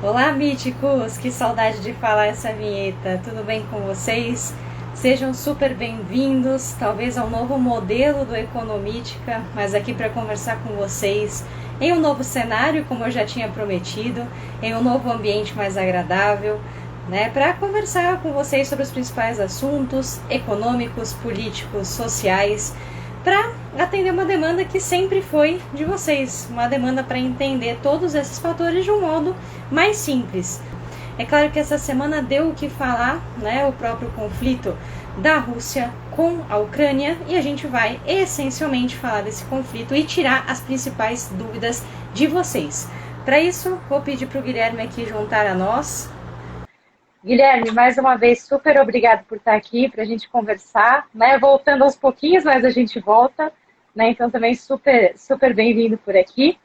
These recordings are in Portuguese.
Olá, míticos! Que saudade de falar essa vinheta. Tudo bem com vocês? Sejam super bem-vindos, talvez ao novo modelo do Economítica, mas aqui para conversar com vocês em um novo cenário, como eu já tinha prometido, em um novo ambiente mais agradável, né, para conversar com vocês sobre os principais assuntos econômicos, políticos, sociais, para atender uma demanda que sempre foi de vocês, uma demanda para entender todos esses fatores de um modo mais simples. É claro que essa semana deu o que falar, né, o próprio conflito da Rússia com a Ucrânia, e a gente vai essencialmente falar desse conflito e tirar as principais dúvidas de vocês. Para isso, vou pedir para o Guilherme aqui juntar a nós. Guilherme, mais uma vez, super obrigado por estar aqui para a gente conversar, né? Voltando aos pouquinhos, mas a gente volta, né? Então também super bem-vindo por aqui.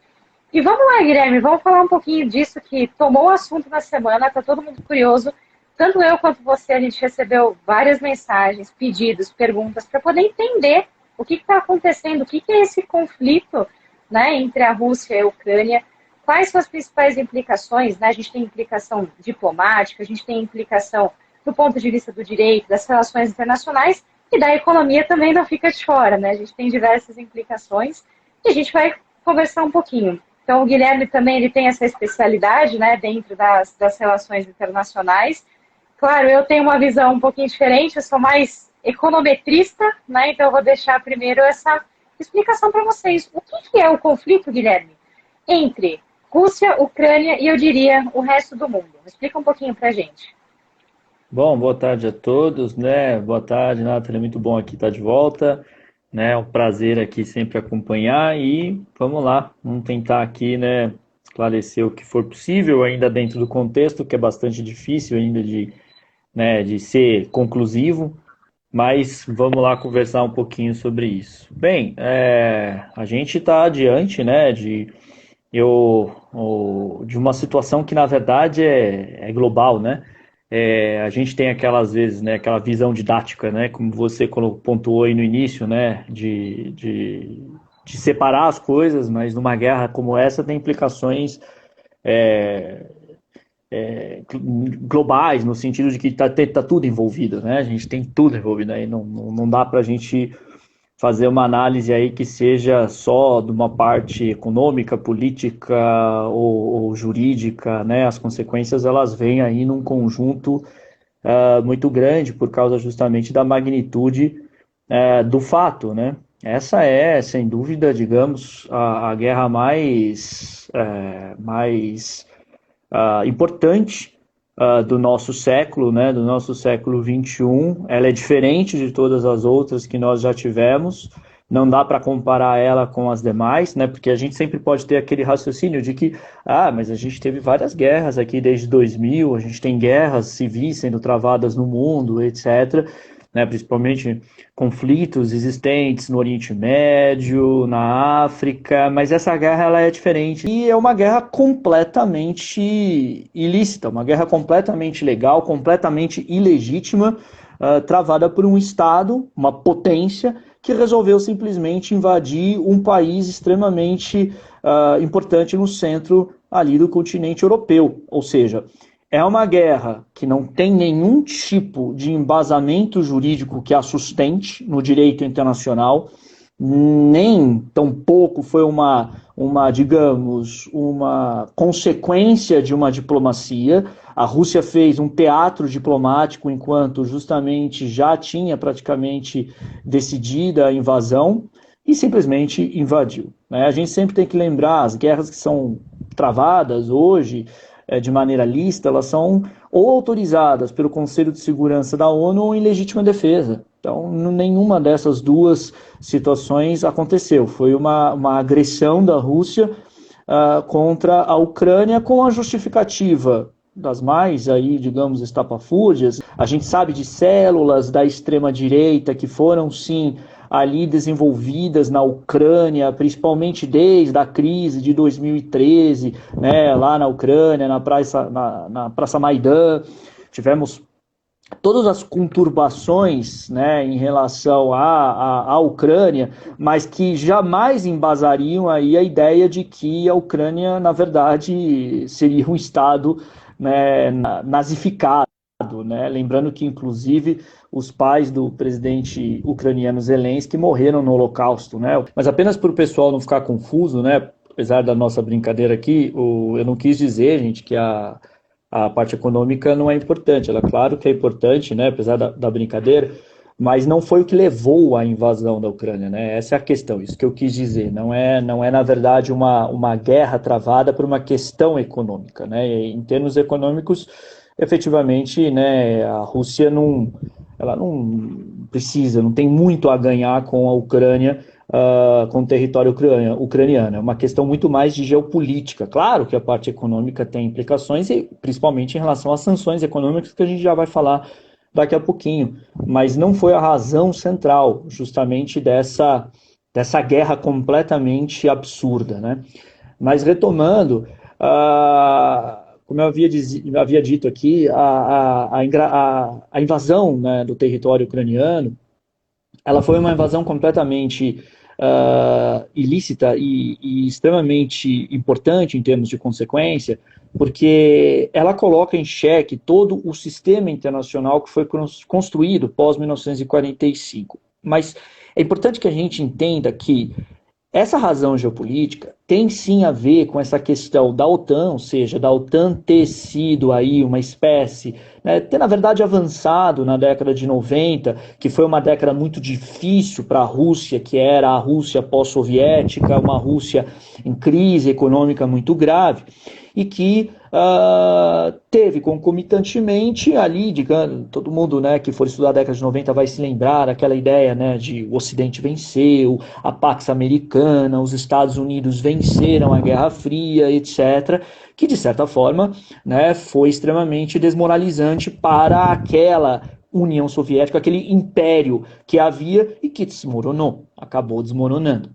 E vamos lá, Guilherme, vamos falar um pouquinho disso que tomou o assunto na semana, tá todo mundo curioso. Tanto eu quanto você, a gente recebeu várias mensagens, pedidos, perguntas para poder entender o que está acontecendo, o que é esse conflito, né, entre a Rússia e a Ucrânia. Quais são as principais implicações? Né? A gente tem implicação diplomática, a gente tem implicação do ponto de vista do direito, das relações internacionais e da economia também não fica de fora. Né? A gente tem diversas implicações e a gente vai conversar um pouquinho. Então, o Guilherme também ele tem essa especialidade, né, dentro das relações internacionais. Claro, eu tenho uma visão um pouquinho diferente, eu sou mais econometrista, né, então eu vou deixar primeiro essa explicação para vocês. O que é o conflito, Guilherme, entre Rússia, Ucrânia e, eu diria, o resto do mundo? Explica um pouquinho para a gente. Bom, boa tarde a todos, né? Boa tarde, Nathalie, é muito bom aqui estar de volta, né? É um prazer aqui sempre acompanhar e vamos lá, vamos tentar aqui, né, esclarecer o que for possível ainda dentro do contexto, que é bastante difícil ainda de ser conclusivo, mas vamos lá conversar um pouquinho sobre isso. Bem, a gente está adiante, né, de uma situação que na verdade é global, né? A gente tem aquelas vezes, né, aquela visão didática, né, como você pontuou aí no início, né, de separar as coisas, mas numa guerra como essa tem implicações é, globais, no sentido de que tá tudo envolvido, né? A gente tem tudo envolvido aí, não dá para a gente fazer uma análise aí que seja só de uma parte econômica, política ou jurídica, né? As consequências elas vêm aí num conjunto muito grande por causa justamente da magnitude do fato, né? Essa é, sem dúvida, digamos, a guerra mais importante do nosso século, né, do nosso século XXI. Ela é diferente de todas as outras que nós já tivemos. Não dá para comparar ela com as demais, né, porque a gente sempre pode ter aquele raciocínio de que, mas a gente teve várias guerras aqui desde 2000, a gente tem guerras civis sendo travadas no mundo, etc., né, principalmente conflitos existentes no Oriente Médio, na África, mas essa guerra ela é diferente e é uma guerra completamente ilícita, uma guerra completamente legal, completamente ilegítima, travada por um Estado, uma potência, que resolveu simplesmente invadir um país extremamente importante no centro ali do continente europeu, ou seja, é uma guerra que não tem nenhum tipo de embasamento jurídico que a sustente no direito internacional, nem tampouco foi digamos, uma consequência de uma diplomacia. A Rússia fez um teatro diplomático enquanto justamente já tinha praticamente decidida a invasão e simplesmente invadiu, né? A gente sempre tem que lembrar, as guerras que são travadas hoje de maneira lícita, elas são ou autorizadas pelo Conselho de Segurança da ONU ou em legítima defesa. Então, nenhuma dessas duas situações aconteceu. Foi uma agressão da Rússia contra a Ucrânia com a justificativa das mais, aí, digamos, estapafúrdias. A gente sabe de células da extrema-direita que foram, sim, ali desenvolvidas na Ucrânia, principalmente desde a crise de 2013, né, lá na Ucrânia, na Praça Maidan. Tivemos todas as conturbações, né, em relação à Ucrânia, mas que jamais embasariam aí a ideia de que a Ucrânia, na verdade, seria um Estado, né, nazificado. Né? Lembrando que, inclusive, os pais do presidente ucraniano Zelensky morreram no Holocausto. Né? Mas apenas para o pessoal não ficar confuso, né, apesar da nossa brincadeira aqui, eu não quis dizer, gente, que a parte econômica não é importante. Ela, claro que é importante, né, apesar da brincadeira, mas não foi o que levou à invasão da Ucrânia, né? Essa é a questão, isso que eu quis dizer. Não é na verdade, uma guerra travada por uma questão econômica, né? E, em termos econômicos, efetivamente, né, a Rússia ela não precisa, não tem muito a ganhar com a Ucrânia, com o território ucraniano. É uma questão muito mais de geopolítica. Claro que a parte econômica tem implicações, e principalmente em relação às sanções econômicas, que a gente já vai falar daqui a pouquinho. Mas não foi a razão central, justamente, dessa guerra completamente absurda. Né? Mas retomando, como eu havia dito aqui, a invasão, né, do território ucraniano, ela foi uma invasão completamente ilícita e extremamente importante em termos de consequência, porque ela coloca em xeque todo o sistema internacional que foi construído pós-1945. Mas é importante que a gente entenda que essa razão geopolítica tem sim a ver com essa questão da OTAN, ou seja, da OTAN ter sido aí uma espécie, né, ter na verdade avançado na década de 90, que foi uma década muito difícil para a Rússia, que era a Rússia pós-soviética, uma Rússia em crise econômica muito grave, e que teve concomitantemente ali, digamos, todo mundo, né, que for estudar a década de 90 vai se lembrar daquela ideia, né, de o Ocidente venceu, a Pax Americana, os Estados Unidos venceram a Guerra Fria, etc., que de certa forma, né, foi extremamente desmoralizante para aquela União Soviética, aquele império que havia e que desmoronou, acabou desmoronando.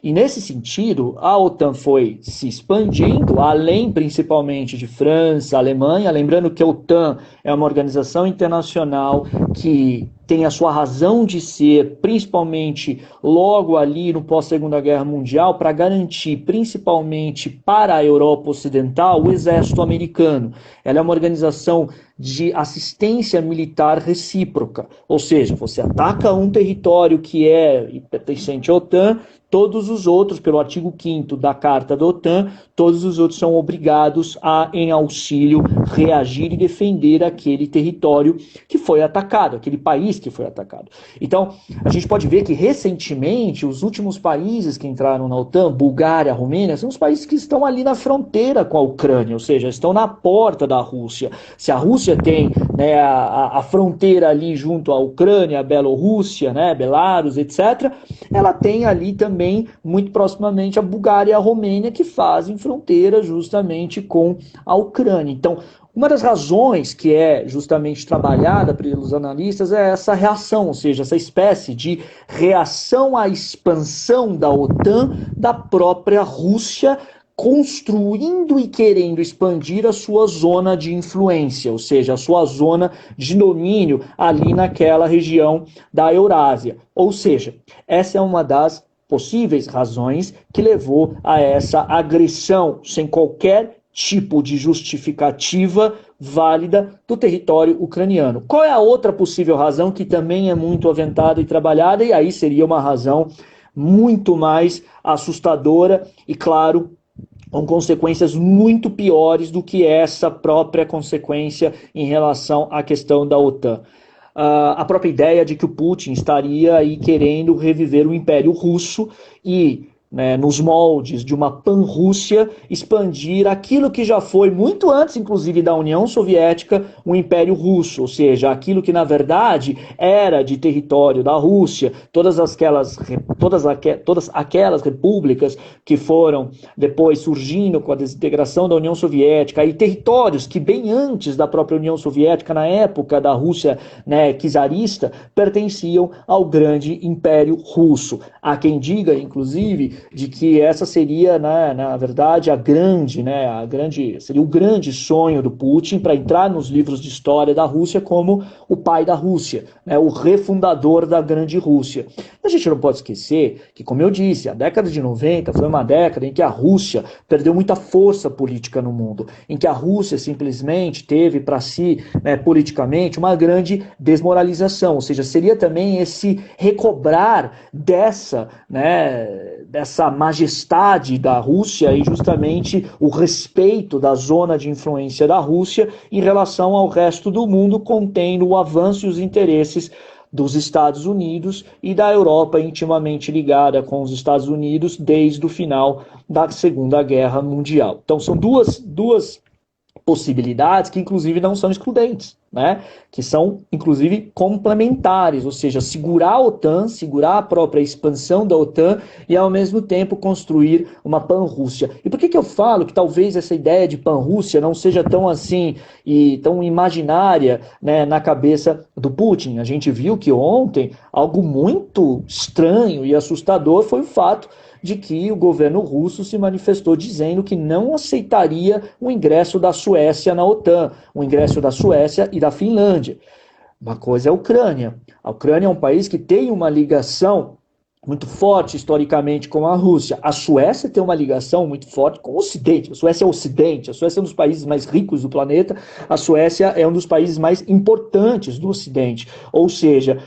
E nesse sentido, a OTAN foi se expandindo, além principalmente de França, Alemanha, lembrando que a OTAN é uma organização internacional que tem a sua razão de ser, principalmente logo ali no pós-Segunda Guerra Mundial, para garantir, principalmente para a Europa Ocidental, o exército americano. Ela é uma organização de assistência militar recíproca, ou seja, você ataca um território que é pertencente à OTAN, todos os outros, pelo artigo 5º da Carta da OTAN, todos os outros são obrigados a, em auxílio, reagir e defender aquele território que foi atacado, aquele país que foi atacado. Então, a gente pode ver que, recentemente, os últimos países que entraram na OTAN, Bulgária, Romênia, são os países que estão ali na fronteira com a Ucrânia, ou seja, estão na porta da Rússia. Se a Rússia tem, né, a fronteira ali junto à Ucrânia, a Bielorrússia, né, Belarus, etc., ela tem ali também, muito proximamente, a Bulgária e a Romênia, que fazem fronteira justamente com a Ucrânia. Então, uma das razões que é justamente trabalhada pelos analistas é essa reação, ou seja, essa espécie de reação à expansão da OTAN da própria Rússia, construindo e querendo expandir a sua zona de influência, ou seja, a sua zona de domínio ali naquela região da Eurásia. Ou seja, essa é uma das possíveis razões que levou a essa agressão sem qualquer tipo de justificativa válida do território ucraniano. Qual é a outra possível razão que também é muito aventada e trabalhada, e aí seria uma razão muito mais assustadora e, claro, com consequências muito piores do que essa própria consequência em relação à questão da OTAN? A própria ideia de que o Putin estaria aí querendo reviver o Império Russo e, né, nos moldes de uma pan-Rússia, expandir aquilo que já foi, muito antes, inclusive, da União Soviética, o Império Russo, ou seja, aquilo que, na verdade, era de território da Rússia, todas aquelas repúblicas que foram depois surgindo com a desintegração da União Soviética, e territórios que, bem antes da própria União Soviética, na época da Rússia, né, czarista, pertenciam ao grande Império Russo. Há quem diga, inclusive, de que essa seria, né, na verdade, seria o grande sonho do Putin para entrar nos livros de história da Rússia como o pai da Rússia, né, o refundador da grande Rússia. A gente não pode esquecer que, como eu disse, a década de 90 foi uma década em que a Rússia perdeu muita força política no mundo, em que a Rússia simplesmente teve para si, né, politicamente, uma grande desmoralização, ou seja, seria também esse recobrar dessa majestade da Rússia e justamente o respeito da zona de influência da Rússia em relação ao resto do mundo, contendo o avanço e os interesses dos Estados Unidos e da Europa intimamente ligada com os Estados Unidos desde o final da Segunda Guerra Mundial. Então são duas possibilidades que inclusive não são excludentes, né? Que são inclusive complementares, ou seja, segurar a OTAN, segurar a própria expansão da OTAN e ao mesmo tempo construir uma pan-Rússia. E por que eu falo que talvez essa ideia de pan-Rússia não seja tão assim e tão imaginária, né, na cabeça do Putin? A gente viu que ontem algo muito estranho e assustador foi o fato de que o governo russo se manifestou dizendo que não aceitaria o ingresso da Suécia na OTAN, o ingresso da Suécia e da Finlândia. Uma coisa é a Ucrânia. A Ucrânia é um país que tem uma ligação muito forte historicamente com a Rússia. A Suécia tem uma ligação muito forte com o Ocidente. A Suécia é o Ocidente, a Suécia é um dos países mais ricos do planeta, a Suécia é um dos países mais importantes do Ocidente. Ou seja,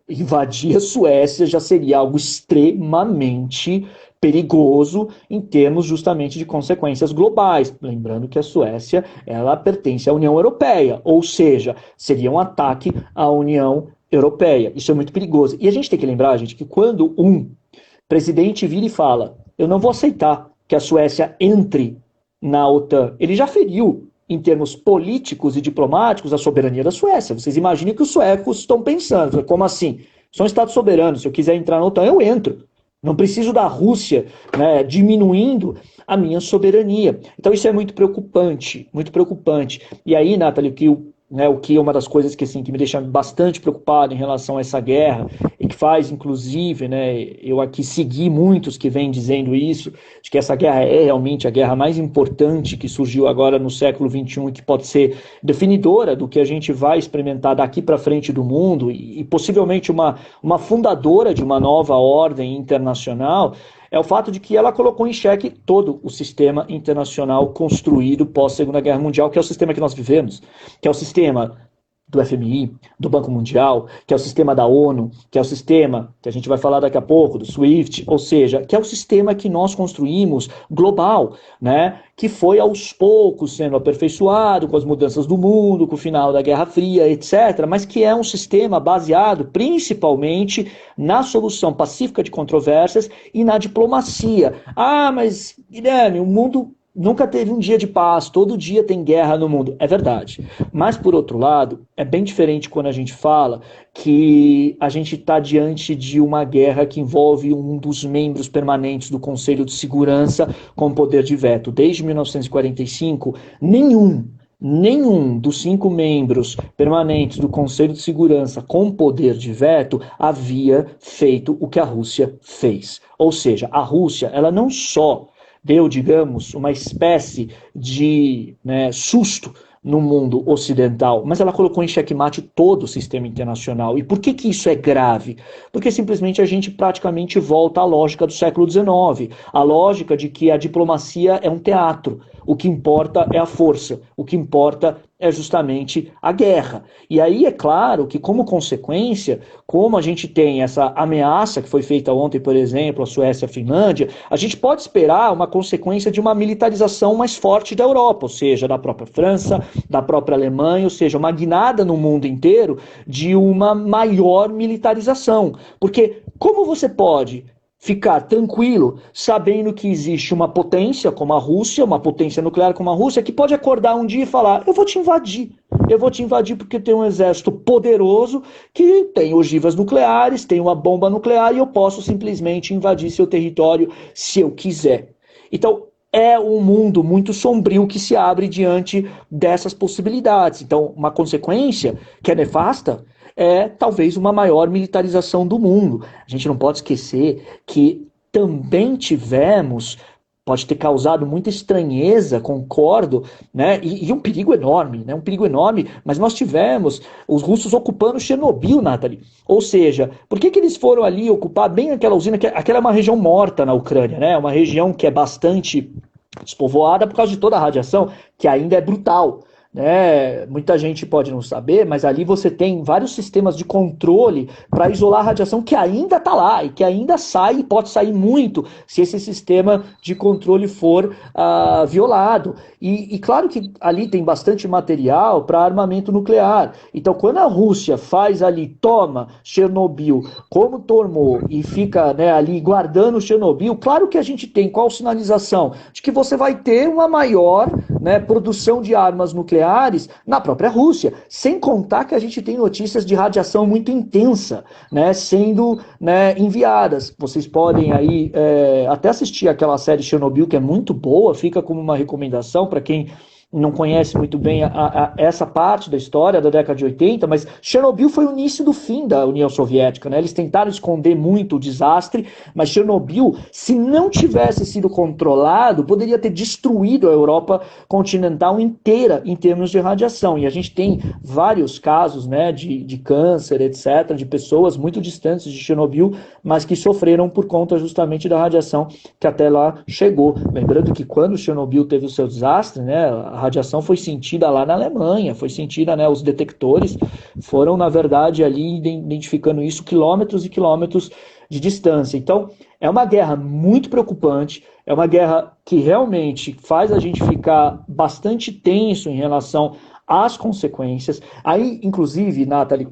invadir a Suécia já seria algo extremamente perigoso em termos justamente de consequências globais. Lembrando que a Suécia, ela pertence à União Europeia, ou seja, seria um ataque à União Europeia. Isso é muito perigoso. E a gente tem que lembrar, gente, que quando um presidente vira e fala, eu não vou aceitar que a Suécia entre na OTAN, ele já feriu em termos políticos e diplomáticos, a soberania da Suécia. Vocês imaginem que os suecos estão pensando, como assim? Sou um Estado soberano, se eu quiser entrar na OTAN, eu entro. Não preciso da Rússia, né, diminuindo a minha soberania. Então isso é muito preocupante, muito preocupante. E aí, Nathalie, o que é uma das coisas que, assim, que me deixa bastante preocupado em relação a essa guerra, e que faz, inclusive, né, eu aqui segui muitos que vêm dizendo isso, de que essa guerra é realmente a guerra mais importante que surgiu agora no século XXI e que pode ser definidora do que a gente vai experimentar daqui para frente do mundo e possivelmente uma fundadora de uma nova ordem internacional, é o fato de que ela colocou em xeque todo o sistema internacional construído pós-Segunda Guerra Mundial, que é o sistema que nós vivemos, que é o sistema do FMI, do Banco Mundial, que é o sistema da ONU, que é o sistema que a gente vai falar daqui a pouco, do SWIFT, ou seja, que é o sistema que nós construímos global, né, que foi aos poucos sendo aperfeiçoado com as mudanças do mundo, com o final da Guerra Fria, etc., mas que é um sistema baseado principalmente na solução pacífica de controvérsias e na diplomacia. Ah, mas, Guilherme, o mundo nunca teve um dia de paz, todo dia tem guerra no mundo. É verdade. Mas, por outro lado, é bem diferente quando a gente fala que a gente está diante de uma guerra que envolve um dos membros permanentes do Conselho de Segurança com poder de veto. Desde 1945, nenhum dos 5 membros permanentes do Conselho de Segurança com poder de veto havia feito o que a Rússia fez. Ou seja, a Rússia, ela não só deu, digamos, uma espécie de susto no mundo ocidental, mas ela colocou em xeque-mate todo o sistema internacional. E por que isso é grave? Porque simplesmente a gente praticamente volta à lógica do século XIX, a lógica de que a diplomacia é um teatro, o que importa é a força, o que importa é justamente a guerra. E aí é claro que, como consequência, como a gente tem essa ameaça que foi feita ontem, por exemplo, a Suécia e a Finlândia, a gente pode esperar uma consequência de uma militarização mais forte da Europa, ou seja, da própria França, da própria Alemanha, ou seja, uma guinada no mundo inteiro de uma maior militarização. Porque como você pode ficar tranquilo sabendo que existe uma potência como a Rússia, uma potência nuclear como a Rússia, que pode acordar um dia e falar, eu vou te invadir porque tem um exército poderoso que tem ogivas nucleares, tem uma bomba nuclear e eu posso simplesmente invadir seu território se eu quiser. Então, é um mundo muito sombrio que se abre diante dessas possibilidades. Então, uma consequência que é nefasta é talvez uma maior militarização do mundo. A gente não pode esquecer que também tivemos, pode ter causado muita estranheza, concordo, né? E um perigo enorme, né? Um perigo enorme, mas nós tivemos os russos ocupando Chernobyl, Nathalie. Ou seja, por que eles foram ali ocupar bem aquela usina, que aquela é uma região morta na Ucrânia, né? Uma região que é bastante despovoada por causa de toda a radiação, que ainda é brutal. Né? Muita gente pode não saber, mas ali você tem vários sistemas de controle para isolar a radiação que ainda está lá e que ainda sai e pode sair muito se esse sistema de controle for violado. E claro que ali tem bastante material para armamento nuclear. Então, quando a Rússia faz ali, toma Chernobyl como tomou e fica, né, ali guardando Chernobyl, claro que a gente tem qual sinalização? De que você vai ter uma maior, né, produção de armas nucleares na própria Rússia, sem contar que a gente tem notícias de radiação muito intensa, né, sendo, né, enviadas. Vocês podem aí até assistir aquela série Chernobyl, que é muito boa, fica como uma recomendação para quem não conhece muito bem essa parte da história da década de 80, mas Chernobyl foi o início do fim da União Soviética, né? Eles tentaram esconder muito o desastre, mas Chernobyl, se não tivesse sido controlado, poderia ter destruído a Europa continental inteira em termos de radiação. E a gente tem vários casos, né, de câncer, etc., de pessoas muito distantes de Chernobyl, mas que sofreram por conta justamente da radiação que até lá chegou. Lembrando que quando Chernobyl teve o seu desastre, né, a radiação foi sentida lá na Alemanha, foi sentida, né, os detectores foram, na verdade, ali identificando isso quilômetros e quilômetros de distância. Então, é uma guerra muito preocupante, é uma guerra que realmente faz a gente ficar bastante tenso em relação às consequências. Aí, inclusive, Nathalie,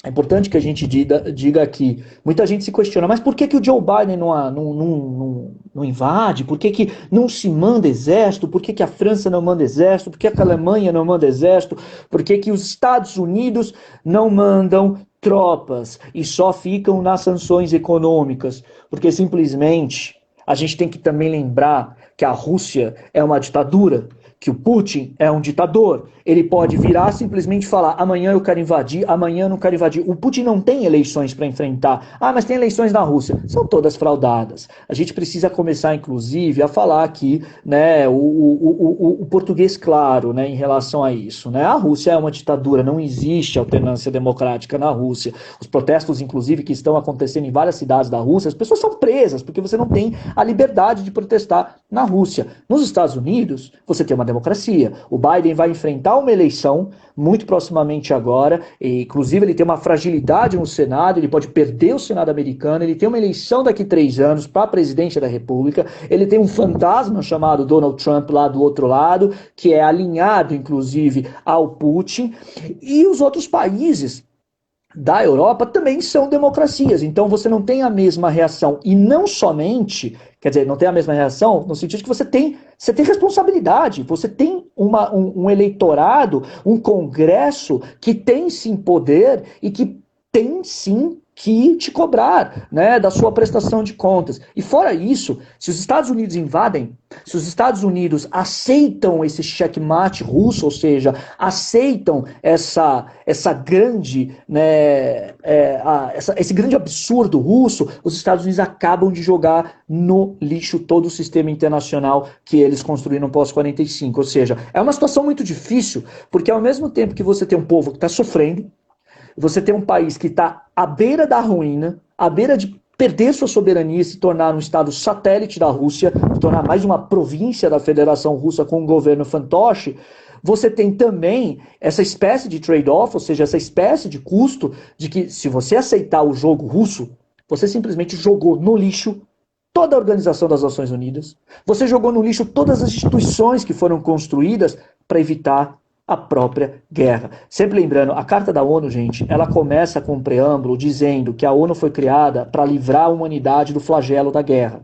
é importante que a gente diga aqui, muita gente se questiona, mas por que o Joe Biden não invade? Por que não se manda exército? Por que a França não manda exército? Por que a Alemanha não manda exército? Por que os Estados Unidos não mandam tropas e só ficam nas sanções econômicas? Porque simplesmente a gente tem que também lembrar que a Rússia é uma ditadura, que o Putin é um ditador. Ele pode virar simplesmente falar, amanhã eu quero invadir, amanhã eu não quero invadir. O Putin não tem eleições para enfrentar. Ah, mas tem eleições na Rússia. São todas fraudadas. A gente precisa começar, inclusive, a falar aqui, né, o português claro, né, em relação a isso. Né? A Rússia é uma ditadura, não existe alternância democrática na Rússia. Os protestos, inclusive, que estão acontecendo em várias cidades da Rússia, as pessoas são presas, porque você não tem a liberdade de protestar na Rússia. Nos Estados Unidos, você tem uma democracia. O Biden vai enfrentar uma eleição muito proximamente agora, e, inclusive ele tem uma fragilidade no Senado, ele pode perder o Senado americano, ele tem uma eleição daqui a 3 anos para presidente da República, ele tem um fantasma chamado Donald Trump lá do outro lado, que é alinhado, inclusive, ao Putin, e os outros países da Europa também são democracias, então você não tem a mesma reação, e não somente, quer dizer, não tem a mesma reação no sentido que você tem responsabilidade, você tem um eleitorado, um congresso que tem sim poder e que tem sim que te cobrar, né, da sua prestação de contas. E fora isso, se os Estados Unidos invadem, se os Estados Unidos aceitam esse checkmate russo, ou seja, aceitam essa grande, né, esse grande absurdo russo, os Estados Unidos acabam de jogar no lixo todo o sistema internacional que eles construíram pós-45. Ou seja, é uma situação muito difícil, porque ao mesmo tempo que você tem um povo que está sofrendo, você tem um país que está à beira da ruína, à beira de perder sua soberania e se tornar um estado satélite da Rússia, se tornar mais uma província da Federação Russa com um governo fantoche. Você tem também essa espécie de trade-off, ou seja, essa espécie de custo de que se você aceitar o jogo russo, você simplesmente jogou no lixo toda a Organização das Nações Unidas, você jogou no lixo todas as instituições que foram construídas para evitar a própria guerra. Sempre lembrando, a Carta da ONU, gente, ela começa com um preâmbulo dizendo que a ONU foi criada para livrar a humanidade do flagelo da guerra.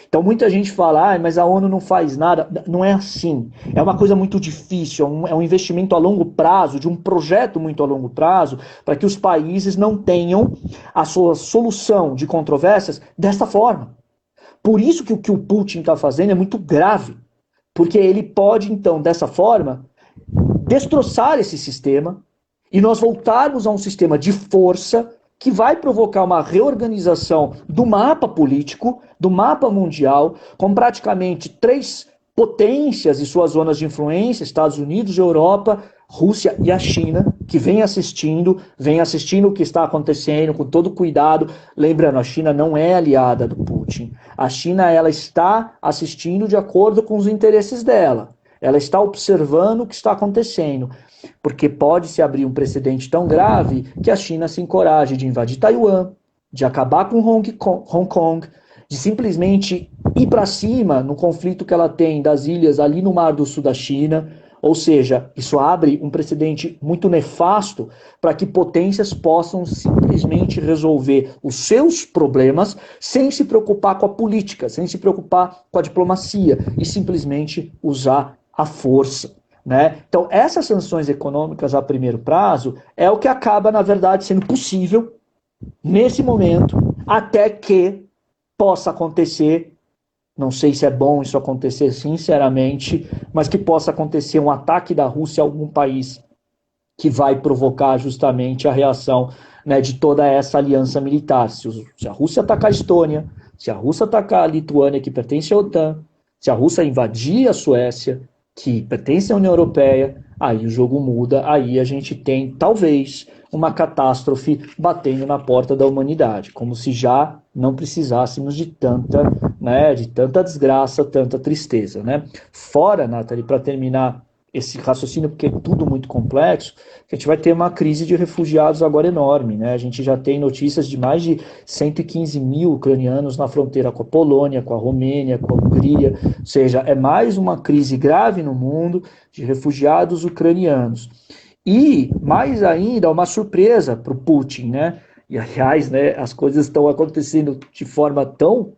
Então muita gente fala, mas a ONU não faz nada. Não é assim. É uma coisa muito difícil, é um investimento a longo prazo, de um projeto muito a longo prazo, para que os países não tenham a sua solução de controvérsias desta forma. Por isso que o que o Putin está fazendo é muito grave, porque ele pode, então, dessa forma, destroçar esse sistema e nós voltarmos a um sistema de força que vai provocar uma reorganização do mapa político, do mapa mundial, com praticamente 3 potências e suas zonas de influência, Estados Unidos, Europa, Rússia e a China, que vem assistindo o que está acontecendo com todo cuidado. Lembrando, a China não é aliada do Putin. A China, ela está assistindo de acordo com os interesses dela. Ela está observando o que está acontecendo, porque pode se abrir um precedente tão grave que a China se encoraje de invadir Taiwan, de acabar com Hong Kong, de simplesmente ir para cima no conflito que ela tem das ilhas ali no Mar do Sul da China. Ou seja, isso abre um precedente muito nefasto para que potências possam simplesmente resolver os seus problemas sem se preocupar com a política, sem se preocupar com a diplomacia e simplesmente usar a força. Né? Então, essas sanções econômicas a primeiro prazo é o que acaba, na verdade, sendo possível nesse momento, até que possa acontecer, não sei se é bom isso acontecer sinceramente, mas que possa acontecer um ataque da Rússia a algum país que vai provocar justamente a reação, né, de toda essa aliança militar. Se a Rússia atacar a Estônia, se a Rússia atacar a Lituânia, que pertence à OTAN, se a Rússia invadir a Suécia, que pertence à União Europeia, aí o jogo muda, aí a gente tem, talvez, uma catástrofe batendo na porta da humanidade, como se já não precisássemos de tanta desgraça, tanta tristeza. Né? Fora, Nathalie, para terminar esse raciocínio, porque é tudo muito complexo, que a gente vai ter uma crise de refugiados agora enorme. Né? A gente já tem notícias de mais de 115 mil ucranianos na fronteira com a Polônia, com a Romênia, com a Hungria, ou seja, é mais uma crise grave no mundo de refugiados ucranianos. E, mais ainda, uma surpresa para o Putin, né? E, aliás, né, as coisas estão acontecendo de forma tão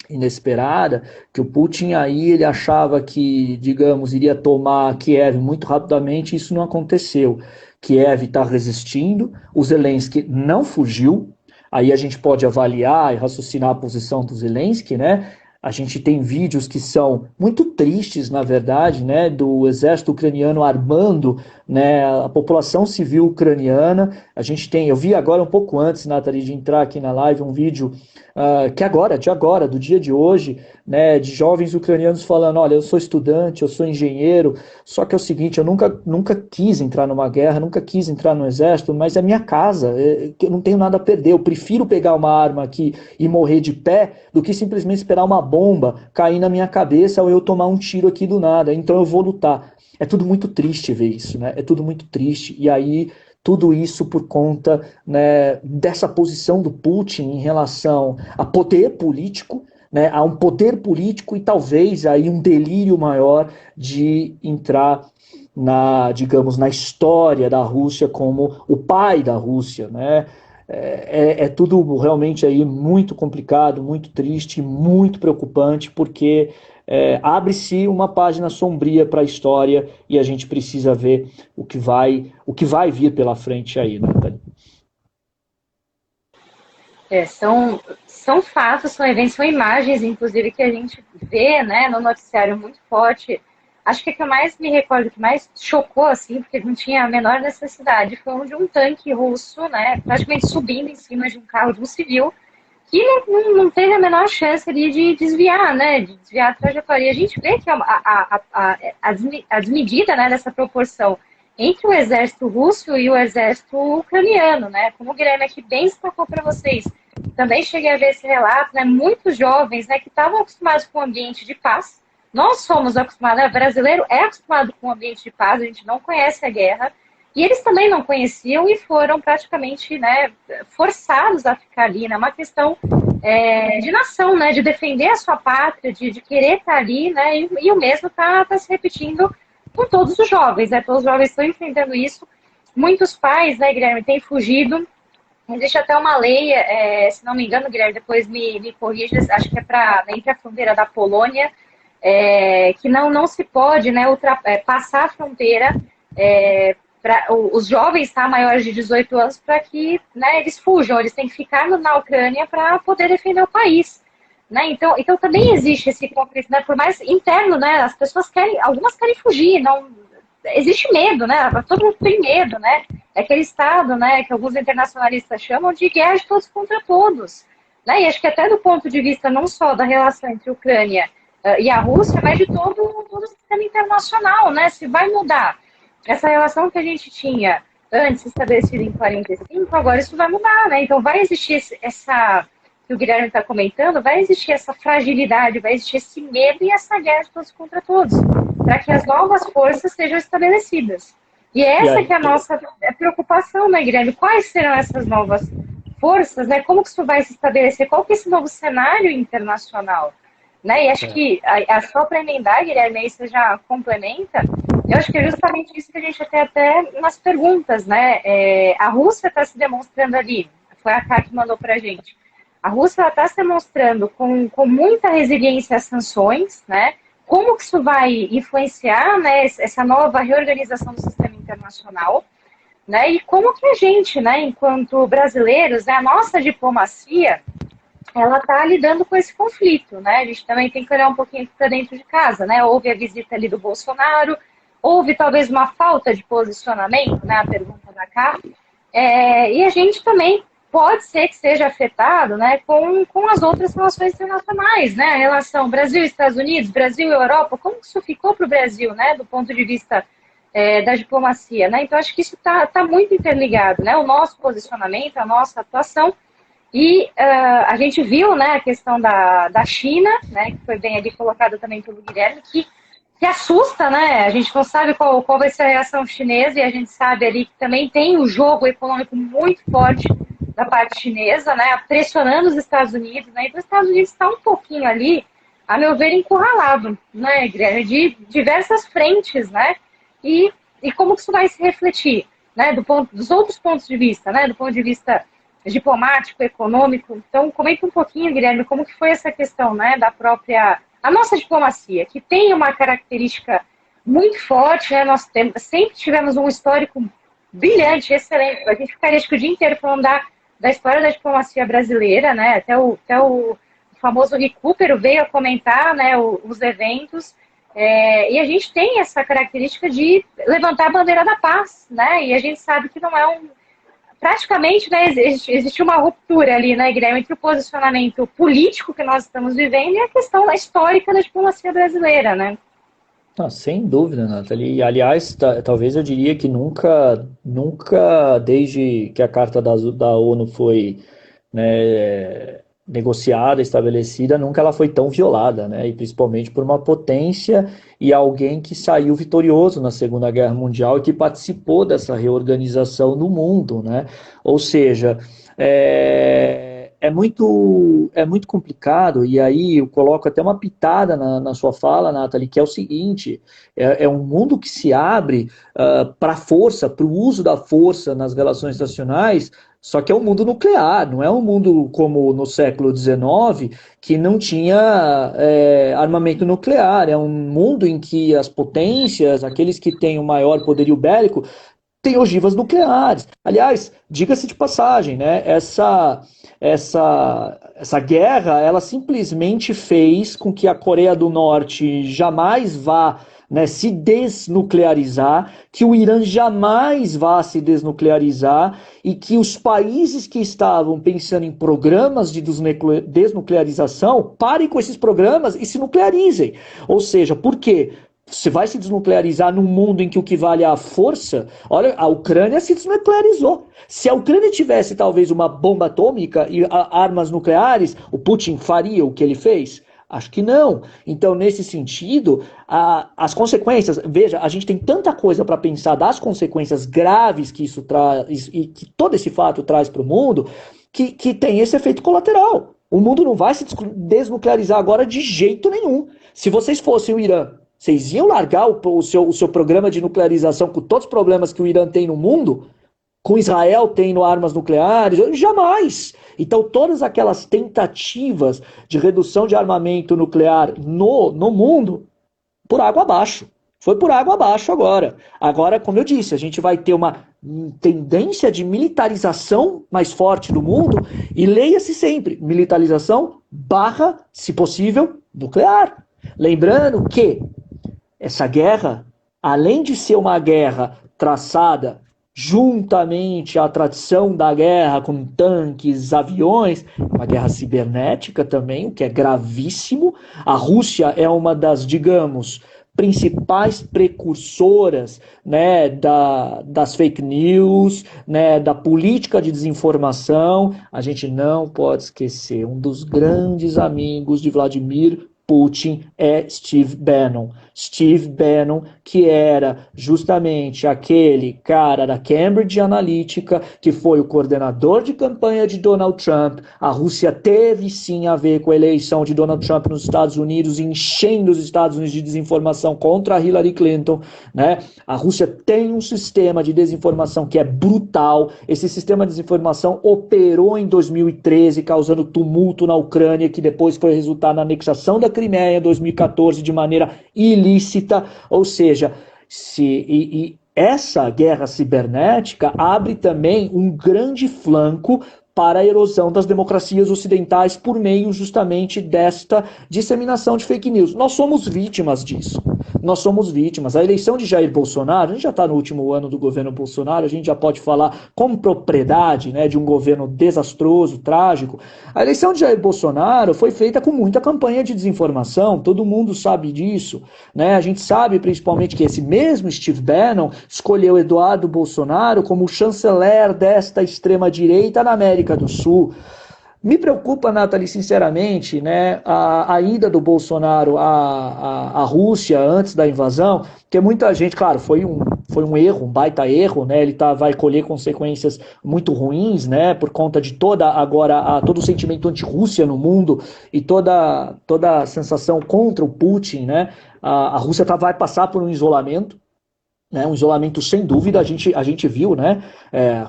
inesperada, que o Putin aí ele achava que, digamos, iria tomar Kiev muito rapidamente, isso não aconteceu. Kiev está resistindo, o Zelensky não fugiu, aí a gente pode avaliar e raciocinar a posição do Zelensky, né? A gente tem vídeos que são muito tristes, na verdade, né, do exército ucraniano armando, né, a população civil ucraniana. Eu vi agora um pouco antes, Nathalie, de entrar aqui na live, um vídeo do dia de hoje, né, de jovens ucranianos falando, olha, eu sou estudante, eu sou engenheiro, só que é o seguinte, eu nunca quis entrar numa guerra, nunca quis entrar no exército, mas é minha casa, eu não tenho nada a perder, eu prefiro pegar uma arma aqui e morrer de pé do que simplesmente esperar uma bomba cair na minha cabeça ou eu tomar um tiro aqui do nada, então eu vou lutar. É tudo muito triste ver isso, né? É tudo muito triste, e aí tudo isso por conta, né, dessa posição do Putin em relação a poder político, né, a um poder político e talvez aí um delírio maior de entrar digamos, na história da Rússia como o pai da Rússia, né? É tudo realmente aí muito complicado, muito triste, muito preocupante, porque abre-se uma página sombria para a história e a gente precisa ver o que vai vir pela frente aí, né, Tânia? São fatos, são eventos, são imagens, inclusive, que a gente vê, né, no noticiário muito forte. Acho que o que eu mais me recordo, que mais chocou, assim, porque não tinha a menor necessidade, foi um de um tanque russo, né, praticamente subindo em cima de um carro de um civil, que não teve a chance ali de desviar, né, de desviar a trajetória. E a gente vê que a desmedida, né, dessa proporção entre o exército russo e o exército ucraniano, né, como o Guilherme aqui bem destacou para vocês. Também cheguei a ver esse relato, né, muitos jovens, né, que estavam acostumados com o ambiente de paz. Nós somos acostumados, né, o brasileiro é acostumado com o ambiente de paz, a gente não conhece a guerra, e eles também não conheciam e foram praticamente, né, forçados a ficar ali, né, uma questão de nação, né, de defender a sua pátria, de querer estar ali, né, e o mesmo está se repetindo com todos os jovens, né, todos os jovens estão enfrentando isso. Muitos pais, né, Guilherme, têm fugido. Existe até uma lei, se não me engano, Guilherme, depois me corrija, acho que entre a fronteira da Polônia, que não se pode, né, passar a fronteira para os jovens, tá, maiores de 18 anos, para que, né, eles fujam, eles têm que ficar na Ucrânia para poder defender o país. Né? Então também existe esse conflito, né, por mais interno, né, as pessoas algumas querem fugir, existe medo, né? Todo mundo tem medo, né? É aquele estado, né, que alguns internacionalistas chamam de guerra de todos contra todos. Né? E acho que até do ponto de vista não só da relação entre a Ucrânia e a Rússia, mas de todo o sistema internacional, né? Se vai mudar essa relação que a gente tinha antes estabelecida em 45, agora isso vai mudar, né? Então vai existir essa, que o Guilherme está comentando, vai existir essa fragilidade, vai existir esse medo e essa guerra de todos contra todos, para que as novas forças sejam estabelecidas. E essa que é a nossa preocupação, né, Guilherme? Quais serão essas novas forças, né? Como que isso vai se estabelecer? Qual que é esse novo cenário internacional? Né? E acho que, só para emendar, Guilherme, aí você já complementa, eu acho que é justamente isso que a gente tem até nas perguntas, né? A Rússia está se demonstrando ali, foi a Ká que mandou para a gente, a Rússia está se demonstrando com muita resiliência às sanções, né? Como que isso vai influenciar, né, essa nova reorganização do sistema internacional, né? E como que a gente, né, enquanto brasileiros, né, a nossa diplomacia, ela está lidando com esse conflito, né? A gente também tem que olhar um pouquinho para dentro de casa, né? Houve a visita ali do Bolsonaro, houve talvez uma falta de posicionamento, né? A pergunta da Cá. E a gente também pode ser que seja afetado, né, com as outras relações internacionais, né? A relação Brasil-Estados Unidos, Brasil-Europa, como que isso ficou para o Brasil, né? Do ponto de vista da diplomacia, né? Então, acho que isso tá muito interligado, né? O nosso posicionamento, a nossa atuação. E a gente viu, né, a questão da China, né, que foi bem ali colocada também pelo Guilherme, que assusta, né? A gente não sabe qual vai ser a reação chinesa, e a gente sabe ali que também tem um jogo econômico muito forte da parte chinesa, né, pressionando os Estados Unidos, né? Então, os Estados Unidos está um pouquinho ali, a meu ver, encurralado, né, Guilherme, de diversas frentes, né? E como que isso vai se refletir, né, dos outros pontos de vista, né? Do ponto de vista diplomático, econômico. Então, comenta um pouquinho, Guilherme, como que foi essa questão, né, a nossa diplomacia, que tem uma característica muito forte, né, nós sempre tivemos um histórico brilhante, excelente, a gente ficaria acho que o dia inteiro falando da história da diplomacia brasileira, né, até o famoso Recupero veio a comentar, né, os eventos, e a gente tem essa característica de levantar a bandeira da paz, né, e a gente sabe que não é praticamente, né, existe uma ruptura ali, né, Guilherme, entre o posicionamento político que nós estamos vivendo e a questão histórica da diplomacia brasileira, né? Sem dúvida, Nathalie. Aliás, talvez eu diria que nunca, desde que a Carta da ONU foi, né, negociada, estabelecida, nunca ela foi tão violada, né? E principalmente por uma potência e alguém que saiu vitorioso na Segunda Guerra Mundial e que participou dessa reorganização do mundo, né? Ou seja, é muito complicado, e aí eu coloco até uma pitada na sua fala, Nathalie, que é o seguinte, é um mundo que se abre para a força, para o uso da força nas relações nacionais, só que é um mundo nuclear, não é um mundo como no século XIX, que não tinha armamento nuclear. É um mundo em que as potências, aqueles que têm o maior poderio bélico, têm ogivas nucleares. Aliás, diga-se de passagem, né, essa guerra, ela simplesmente fez com que a Coreia do Norte jamais vá, né, se desnuclearizar, que o Irã jamais vá se desnuclearizar e que os países que estavam pensando em programas de desnuclearização parem com esses programas e se nuclearizem. Ou seja, por quê? Você vai se desnuclearizar num mundo em que o que vale é a força? Olha, a Ucrânia se desnuclearizou. Se a Ucrânia tivesse talvez uma bomba atômica e armas nucleares, o Putin faria o que ele fez? Acho que não. Então, nesse sentido, as consequências... Veja, a gente tem tanta coisa para pensar das consequências graves que isso traz e que todo esse fato traz para o mundo, que tem esse efeito colateral. O mundo não vai se desnuclearizar agora de jeito nenhum. Se vocês fossem o Irã, vocês iam largar o seu programa de nuclearização com todos os problemas que o Irã tem no mundo, com Israel tendo armas nucleares? Jamais! Então, todas aquelas tentativas de redução de armamento nuclear no mundo, por água abaixo. Foi por água abaixo agora. Agora, como eu disse, a gente vai ter uma tendência de militarização mais forte do mundo, e leia-se sempre, militarização barra, se possível, nuclear. Lembrando que essa guerra além de ser uma guerra traçada juntamente à tradição da guerra com tanques, aviões, uma guerra cibernética também, o que é gravíssimo. A Rússia é uma das, digamos, principais precursoras, né, das fake news, né, da política de desinformação. A gente não pode esquecer, um dos grandes amigos de Vladimir Putin é Steve Bannon. Steve Bannon, que era justamente aquele cara da Cambridge Analytica, que foi o coordenador de campanha de Donald Trump. A Rússia teve sim a ver com a eleição de Donald Trump nos Estados Unidos, enchendo os Estados Unidos de desinformação contra a Hillary Clinton, né? A Rússia tem um sistema de desinformação que é brutal. Esse sistema de desinformação operou em 2013, causando tumulto na Ucrânia, que depois foi resultar na anexação da Crimeia em 2014 de maneira ilícita, ou seja, essa guerra cibernética abre também um grande flanco para a erosão das democracias ocidentais por meio justamente desta disseminação de fake news. Nós somos vítimas disso. Nós somos vítimas. A eleição de Jair Bolsonaro, a gente já está no último ano do governo Bolsonaro, a gente já pode falar com propriedade, né, de um governo desastroso, trágico. A eleição de Jair Bolsonaro foi feita com muita campanha de desinformação, todo mundo sabe disso, né? A gente sabe principalmente que esse mesmo Steve Bannon escolheu Eduardo Bolsonaro como chanceler desta extrema-direita na América do Sul. Me preocupa, Nathalie, sinceramente, né, a ida do Bolsonaro à Rússia antes da invasão, porque muita gente, claro, foi um erro, um baita erro, né, ele vai colher consequências muito ruins, né, por conta de todo o sentimento anti-Rússia no mundo e toda a sensação contra o Putin, né, a Rússia vai passar por um isolamento, né, um isolamento sem dúvida. A gente viu, né,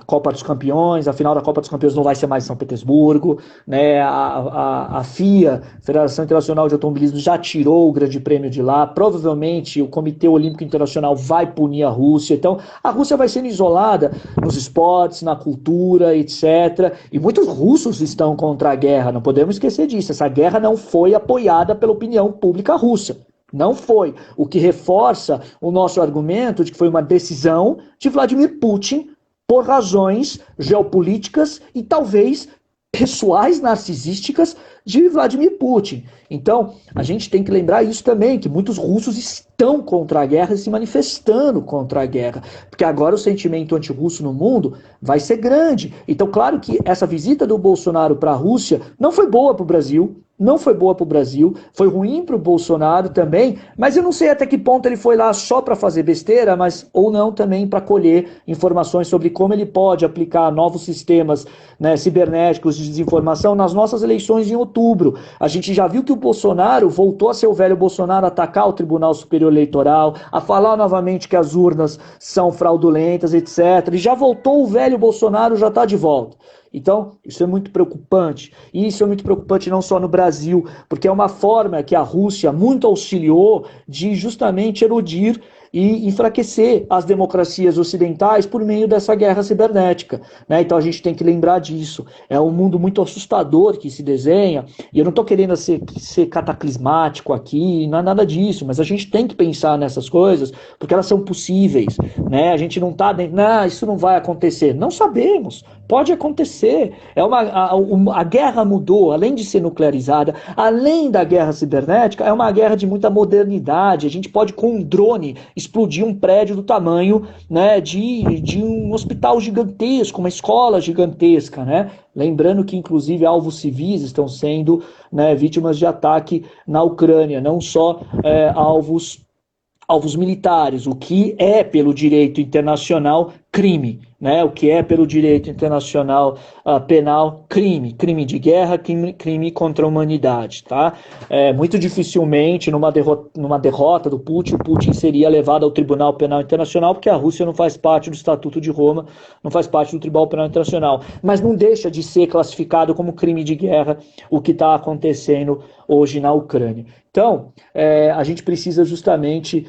Copa dos Campeões, a final da Copa dos Campeões não vai ser mais em São Petersburgo, né, a FIA, Federação Internacional de Automobilismo, já tirou o Grande Prêmio de lá, provavelmente o Comitê Olímpico Internacional vai punir a Rússia, então a Rússia vai sendo isolada nos esportes, na cultura, etc, e muitos russos estão contra a guerra, não podemos esquecer disso, essa guerra não foi apoiada pela opinião pública russa. Não foi. O que reforça o nosso argumento de que foi uma decisão de Vladimir Putin por razões geopolíticas e talvez pessoais narcisísticas de Vladimir Putin. Então, a gente tem que lembrar isso também, que muitos russos estão contra a guerra e se manifestando contra a guerra, porque agora o sentimento anti-russo no mundo vai ser grande. Então, claro que essa visita do Bolsonaro para a Rússia não foi boa para o Brasil, não foi boa para o Brasil, foi ruim para o Bolsonaro também, mas eu não sei até que ponto ele foi lá só para fazer besteira, mas ou não também para colher informações sobre como ele pode aplicar novos sistemas, né, cibernéticos de desinformação nas nossas eleições em outubro. A gente já viu que o Bolsonaro voltou a ser o velho Bolsonaro, a atacar o Tribunal Superior Eleitoral, a falar novamente que as urnas são fraudulentas, etc. E já voltou o velho Bolsonaro, já está de volta. Então, isso é muito preocupante. E isso é muito preocupante não só no Brasil, porque é uma forma que a Rússia muito auxiliou de justamente erodir e enfraquecer as democracias ocidentais por meio dessa guerra cibernética, né? Então a gente tem que lembrar disso. É um mundo muito assustador que se desenha, e eu não estou querendo ser cataclismático aqui, não é nada disso, mas a gente tem que pensar nessas coisas, porque elas são possíveis, né? A gente não está dentro, não, isso não vai acontecer. Não sabemos, pode acontecer. A guerra mudou, além de ser nuclearizada, além da guerra cibernética, é uma guerra de muita modernidade. A gente pode, com um drone, explodir um prédio do tamanho, né, de um hospital gigantesco, uma escola gigantesca, né? Lembrando que, inclusive, alvos civis estão sendo, né, vítimas de ataque na Ucrânia, não só alvos militares, o que é, pelo direito internacional, crime, né? O que é, pelo direito internacional penal, crime de guerra, crime contra a humanidade, tá? Muito dificilmente, numa derrota do Putin, o Putin seria levado ao Tribunal Penal Internacional, porque a Rússia não faz parte do Estatuto de Roma, não faz parte do Tribunal Penal Internacional, mas não deixa de ser classificado como crime de guerra o que está acontecendo hoje na Ucrânia. Então, a gente precisa justamente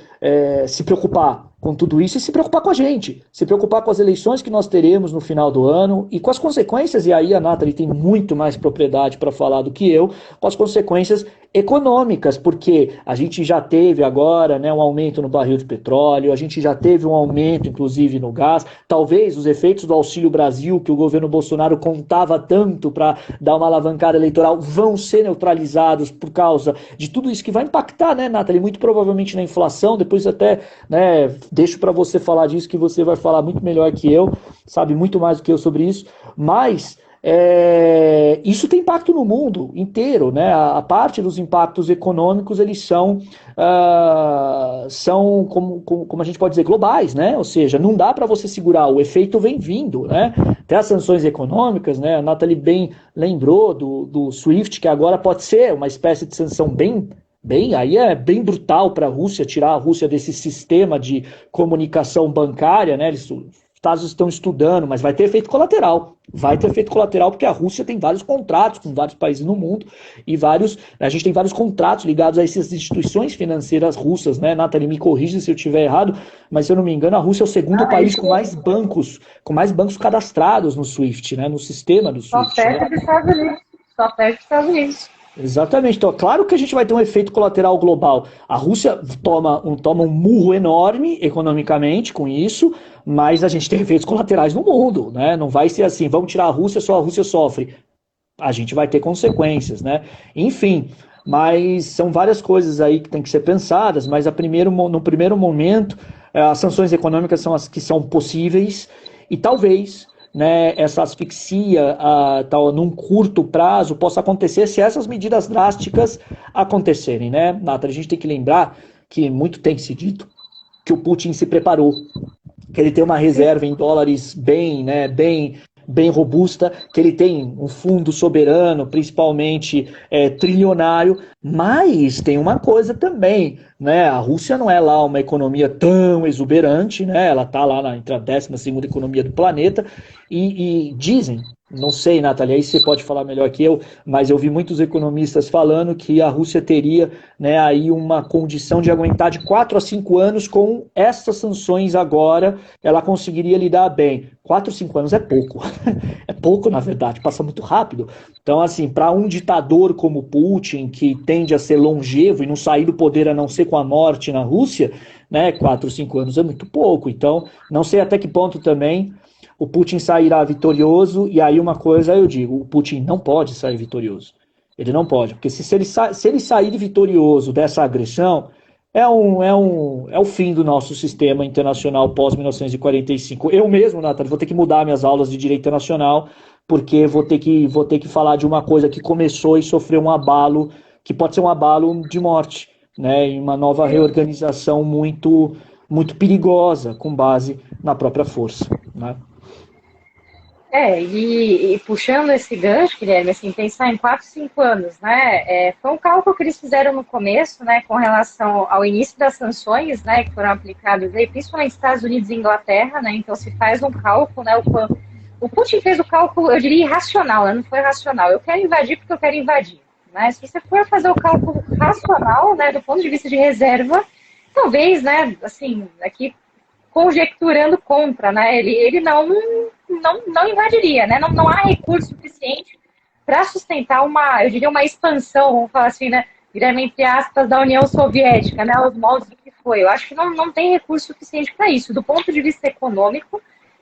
se preocupar com tudo isso e se preocupar com a gente, se preocupar com as eleições que nós teremos no final do ano e com as consequências, e aí a Nathalie tem muito mais propriedade para falar do que eu, com as consequências econômicas, porque a gente já teve agora, né, um aumento no barril de petróleo, a gente já teve um aumento, inclusive, no gás, talvez os efeitos do Auxílio Brasil, que o governo Bolsonaro contava tanto para dar uma alavancada eleitoral, vão ser neutralizados por causa de tudo isso que vai impactar, né, Nathalie, muito provavelmente na inflação, depois até, né, deixo para você falar disso, que você vai falar muito melhor que eu, sabe muito mais do que eu sobre isso, mas isso tem impacto no mundo inteiro, né? A parte dos impactos econômicos, eles são como a gente pode dizer, globais, né? Ou seja, não dá para você segurar, o efeito vem vindo, né? Até as sanções econômicas, né? A Nathalie bem lembrou do SWIFT, que agora pode ser uma espécie de sanção aí é bem brutal para a Rússia, tirar a Rússia desse sistema de comunicação bancária, né? Os Estados estão estudando, mas vai ter efeito colateral. Vai ter efeito colateral porque a Rússia tem vários contratos com vários países no mundo e a gente tem vários contratos ligados a essas instituições financeiras russas, né? Nathalie, me corrija se eu estiver errado, mas se eu não me engano, a Rússia é o segundo país com mais bancos cadastrados no SWIFT, né? No sistema do SWIFT. Só perto dos Estados Unidos. Só perto dos Estados Unidos. Exatamente, então claro que a gente vai ter um efeito colateral global. A Rússia toma um murro enorme economicamente com isso, mas a gente tem efeitos colaterais no mundo, né? Não vai ser assim, vamos tirar a Rússia, só a Rússia sofre. A gente vai ter consequências, né? Enfim, mas são várias coisas aí que tem que ser pensadas, mas no primeiro momento, as sanções econômicas são as que são possíveis e talvez, né, essa asfixia num curto prazo possa acontecer se essas medidas drásticas acontecerem, né? Nathalie, a gente tem que lembrar que muito tem se dito que o Putin se preparou, que ele tem uma reserva em dólares bem robusta, que ele tem um fundo soberano, principalmente trilionário, mas tem uma coisa também, né? A Rússia não é lá uma economia tão exuberante, né? Ela está lá entre a 12ª economia do planeta e dizem, não sei, Nathalie, aí você pode falar melhor que eu, mas eu vi muitos economistas falando que a Rússia teria, né, aí uma condição de aguentar de 4 a 5 anos com essas sanções agora, ela conseguiria lidar bem. 4 a 5 anos é pouco. É pouco, na verdade, passa muito rápido. Então, assim, para um ditador como Putin, que tende a ser longevo e não sair do poder a não ser com a morte na Rússia, né, 4 ou 5 anos é muito pouco. Então, não sei até que ponto também o Putin sairá vitorioso, e aí uma coisa eu digo, o Putin não pode sair vitorioso. Ele não pode, porque se ele sair vitorioso dessa agressão, é o fim do nosso sistema internacional pós-1945. Eu mesmo, Nathalie, vou ter que mudar minhas aulas de direito internacional, porque vou ter que falar de uma coisa que começou e sofreu um abalo, que pode ser um abalo de morte, né, em uma nova reorganização muito, muito perigosa, com base na própria força, né? E puxando esse gancho, Guilherme, assim, pensar em 4, 5 anos, né? Foi um cálculo que eles fizeram no começo, né, com relação ao início das sanções, né, que foram aplicadas aí, principalmente nos Estados Unidos e Inglaterra, né? Então se faz um cálculo, né? O Putin fez o cálculo, eu diria, irracional, né? Não foi racional. Eu quero invadir porque eu quero invadir. Né? Se você for fazer o cálculo racional, né, do ponto de vista de reserva, talvez, né, assim, aqui conjecturando contra, né? Ele não invadiria, né? Não há recurso suficiente para sustentar eu diria, uma expansão, vamos falar assim, né? Guilherme, entre aspas, da União Soviética, né? Os moldes do que foi. Eu acho que não tem recurso suficiente para isso, do ponto de vista econômico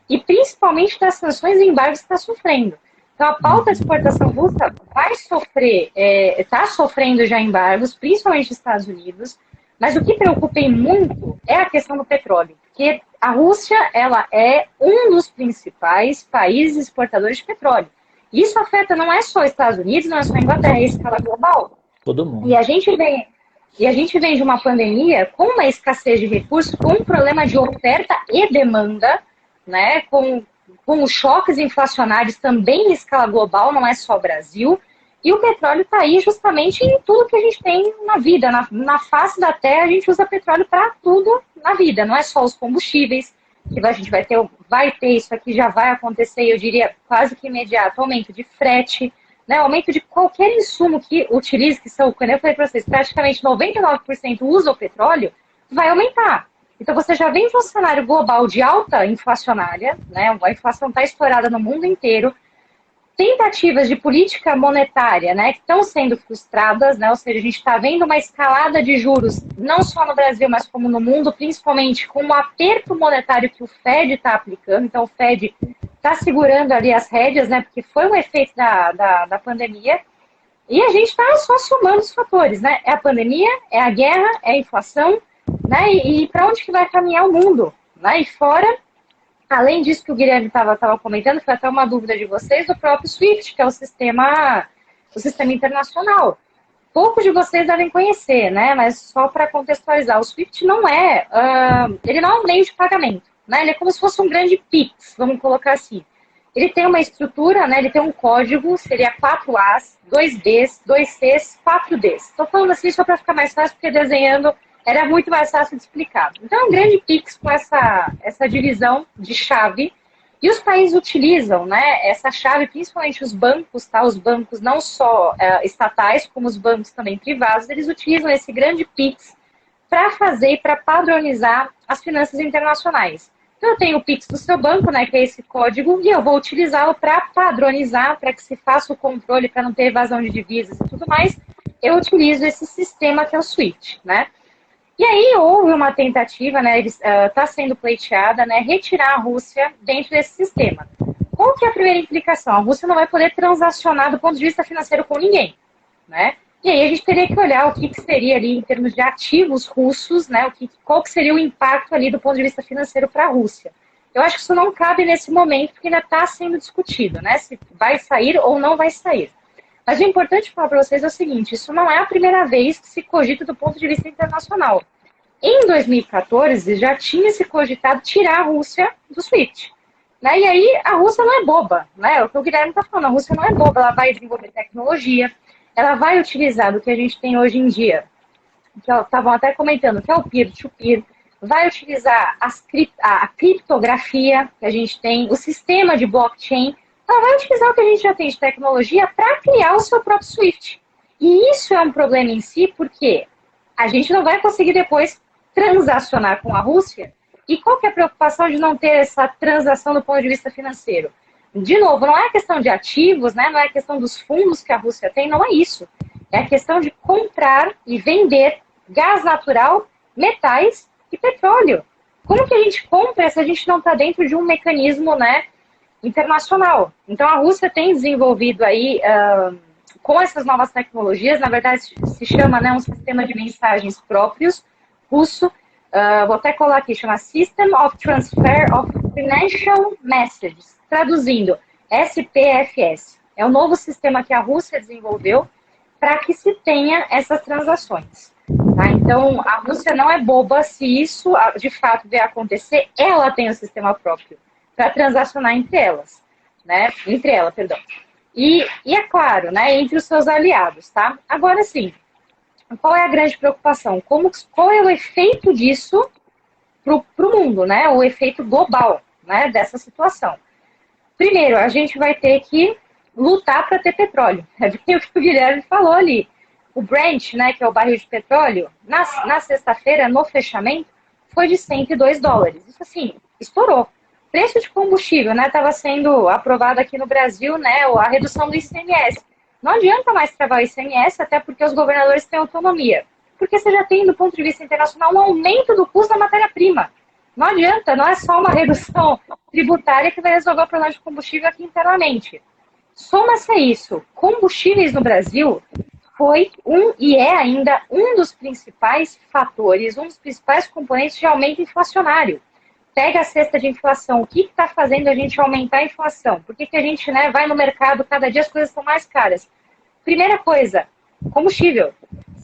e principalmente das sanções e embargos que está sofrendo. Então, a pauta de exportação russa vai sofrer, está sofrendo já embargos, principalmente nos Estados Unidos, mas o que preocupa muito é a questão do petróleo, porque a Rússia ela é um dos principais países exportadores de petróleo. Isso afeta não é só os Estados Unidos, não é só a Inglaterra, é a escala global. Todo mundo. E a gente vem de uma pandemia com uma escassez de recursos, com um problema de oferta e demanda, né, com os choques inflacionários também em escala global, não é só o Brasil. E o petróleo está aí justamente em tudo que a gente tem na vida. Na face da Terra, a gente usa petróleo para tudo na vida. Não é só os combustíveis, que a gente vai ter isso aqui, já vai acontecer, eu diria, quase que imediato. Aumento de frete, né? Aumento de qualquer insumo que utilize, que são, como eu falei para vocês, praticamente 99% usa o petróleo, vai aumentar. Então, você já vem de um cenário global de alta inflacionária, né? A inflação está estourada no mundo inteiro, tentativas de política monetária, né, que estão sendo frustradas, né, ou seja, a gente está vendo uma escalada de juros, não só no Brasil, mas como no mundo, principalmente com o aperto monetário que o Fed está aplicando. Então, o Fed está segurando ali as rédeas, né, porque foi um efeito da pandemia, e a gente está só somando os fatores, né, é a pandemia, é a guerra, é a inflação, né, e para onde que vai caminhar o mundo, né, e fora. Além disso que o Guilherme estava comentando, foi até uma dúvida de vocês, do próprio SWIFT, que é o sistema internacional. Poucos de vocês devem conhecer, né? Mas só para contextualizar, o SWIFT não é, ele não é um meio de pagamento, né? Ele é como se fosse um grande Pix, vamos colocar assim. Ele tem uma estrutura, né? Ele tem um código, seria 4As, 2Bs, 2Cs, 4Ds. Estou falando assim só para ficar mais fácil, porque desenhando era muito mais fácil de explicar. Então, é um grande Pix com essa divisão de chave. E os países utilizam, né, essa chave, principalmente os bancos, tá? Os bancos não só estatais, como os bancos também privados, eles utilizam esse grande Pix para fazer e para padronizar as finanças internacionais. Então, eu tenho o Pix do seu banco, né, que é esse código, e eu vou utilizá-lo para padronizar, para que se faça o controle, para não ter evasão de divisas e tudo mais. Eu utilizo esse sistema que é o SWIFT, né? E aí houve uma tentativa, né, está sendo pleiteada, né, retirar a Rússia dentro desse sistema. Qual que é a primeira implicação? A Rússia não vai poder transacionar do ponto de vista financeiro com ninguém, né? E aí a gente teria que olhar o que seria ali em termos de ativos russos, né, qual que seria o impacto ali do ponto de vista financeiro para a Rússia. Eu acho que isso não cabe nesse momento, porque ainda está sendo discutido, né, se vai sair ou não vai sair. Mas o importante falar para vocês é o seguinte, isso não é a primeira vez que se cogita do ponto de vista internacional. Em 2014, já tinha se cogitado tirar a Rússia do SWIFT. Né? E aí, a Rússia não é boba. Né? É o que o Guilherme está falando, a Rússia não é boba, ela vai desenvolver tecnologia, ela vai utilizar do que a gente tem hoje em dia, que estavam até comentando, que é o peer-to-peer, vai utilizar a criptografia que a gente tem, o sistema de blockchain. Ela vai utilizar o que a gente já tem de tecnologia para criar o seu próprio SWIFT. E isso é um problema em si, porque a gente não vai conseguir depois transacionar com a Rússia. E qual que é a preocupação de não ter essa transação do ponto de vista financeiro? De novo, não é questão de ativos, né? Não é questão dos fundos que a Rússia tem, não é isso. É a questão de comprar e vender gás natural, metais e petróleo. Como que a gente compra se a gente não está dentro de um mecanismo, né, internacional? Então, a Rússia tem desenvolvido aí, com essas novas tecnologias, na verdade se chama, né, um sistema de mensagens próprios, russo, vou até colar aqui, chama System of Transfer of Financial Messages, traduzindo, SPFS. É o novo sistema que a Rússia desenvolveu para que se tenha essas transações. Tá? Então, a Rússia não é boba se isso, de fato, vier acontecer, ela tem o sistema próprio para transacionar entre elas, né? Entre ela, perdão. E é claro, né, entre os seus aliados, tá? Agora sim, qual é a grande preocupação? Qual é o efeito disso para o mundo, né? O efeito global, né, dessa situação. Primeiro, a gente vai ter que lutar para ter petróleo. É o que o Guilherme falou ali. O Brent, né, que é o barril de petróleo, na sexta-feira, no fechamento, foi de $102. Isso assim, estourou. Preço de combustível, né, estava sendo aprovado aqui no Brasil, né, a redução do ICMS. Não adianta mais travar o ICMS, até porque os governadores têm autonomia. Porque você já tem, do ponto de vista internacional, um aumento do custo da matéria-prima. Não adianta, não é só uma redução tributária que vai resolver o problema de combustível aqui internamente. Soma-se a isso, combustíveis no Brasil foi e é ainda um dos principais fatores, um dos principais componentes de aumento inflacionário. Pega a cesta de inflação, o que está fazendo a gente aumentar a inflação? Por que a gente, né, vai no mercado, cada dia as coisas estão mais caras? Primeira coisa, combustível.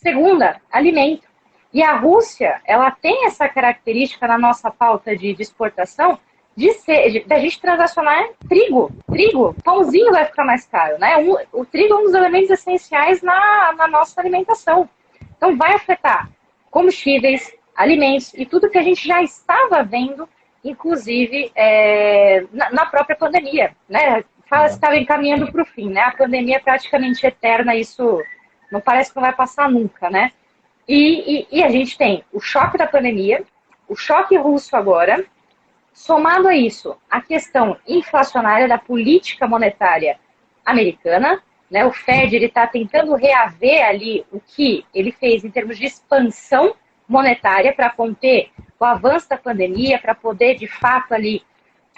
Segunda, alimento. E a Rússia, ela tem essa característica na nossa pauta de exportação, da gente transacionar trigo. Trigo, pãozinho vai ficar mais caro, né? O trigo é um dos elementos essenciais na nossa alimentação. Então vai afetar combustíveis, alimentos e tudo que a gente já estava vendo, inclusive na própria pandemia, né? Fala se estava encaminhando para o fim, né? A pandemia é praticamente eterna, isso não parece que não vai passar nunca, né? E a gente tem o choque da pandemia, o choque russo agora, somado a isso, a questão inflacionária da política monetária americana, né? O Fed está tentando reaver ali o que ele fez em termos de expansão monetária para conter o avanço da pandemia, para poder, de fato, ali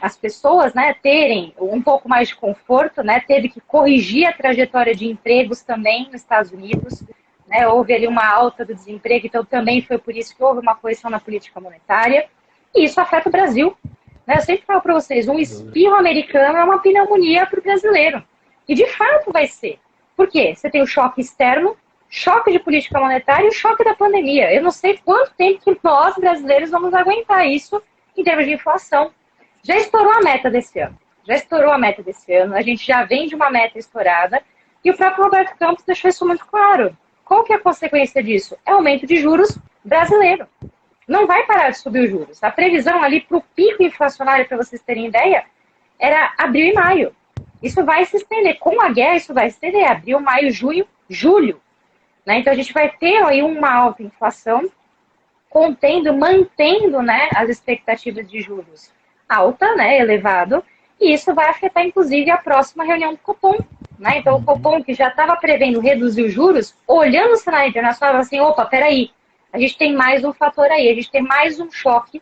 as pessoas, né, terem um pouco mais de conforto, né? Teve que corrigir a trajetória de empregos também nos Estados Unidos, né? Houve ali uma alta do desemprego, então também foi por isso que houve uma correção na política monetária, e isso afeta o Brasil. Né? Eu sempre falo para vocês, um espirro americano é uma pneumonia para o brasileiro. E de fato vai ser. Por quê? Você tem o choque externo, choque de política monetária e o choque da pandemia. Eu não sei quanto tempo que nós, brasileiros, vamos aguentar isso em termos de inflação. Já estourou a meta desse ano. A gente já vem de uma meta estourada e o próprio Roberto Campos deixou isso muito claro. Qual que é a consequência disso? É aumento de juros brasileiro. Não vai parar de subir os juros. A previsão ali para o pico inflacionário, para vocês terem ideia, era abril e maio. Isso vai se estender. Com a guerra, isso vai se estender. Abril, maio, junho, julho. Né? Então, a gente vai ter aí uma alta inflação, mantendo, né, as expectativas de juros alta, né, elevado, e isso vai afetar, inclusive, a próxima reunião do Copom. Né? Então, o Copom, que já estava prevendo reduzir os juros, olhando o cenário internacional, assim, opa, peraí, a gente tem mais um fator aí, a gente tem mais um choque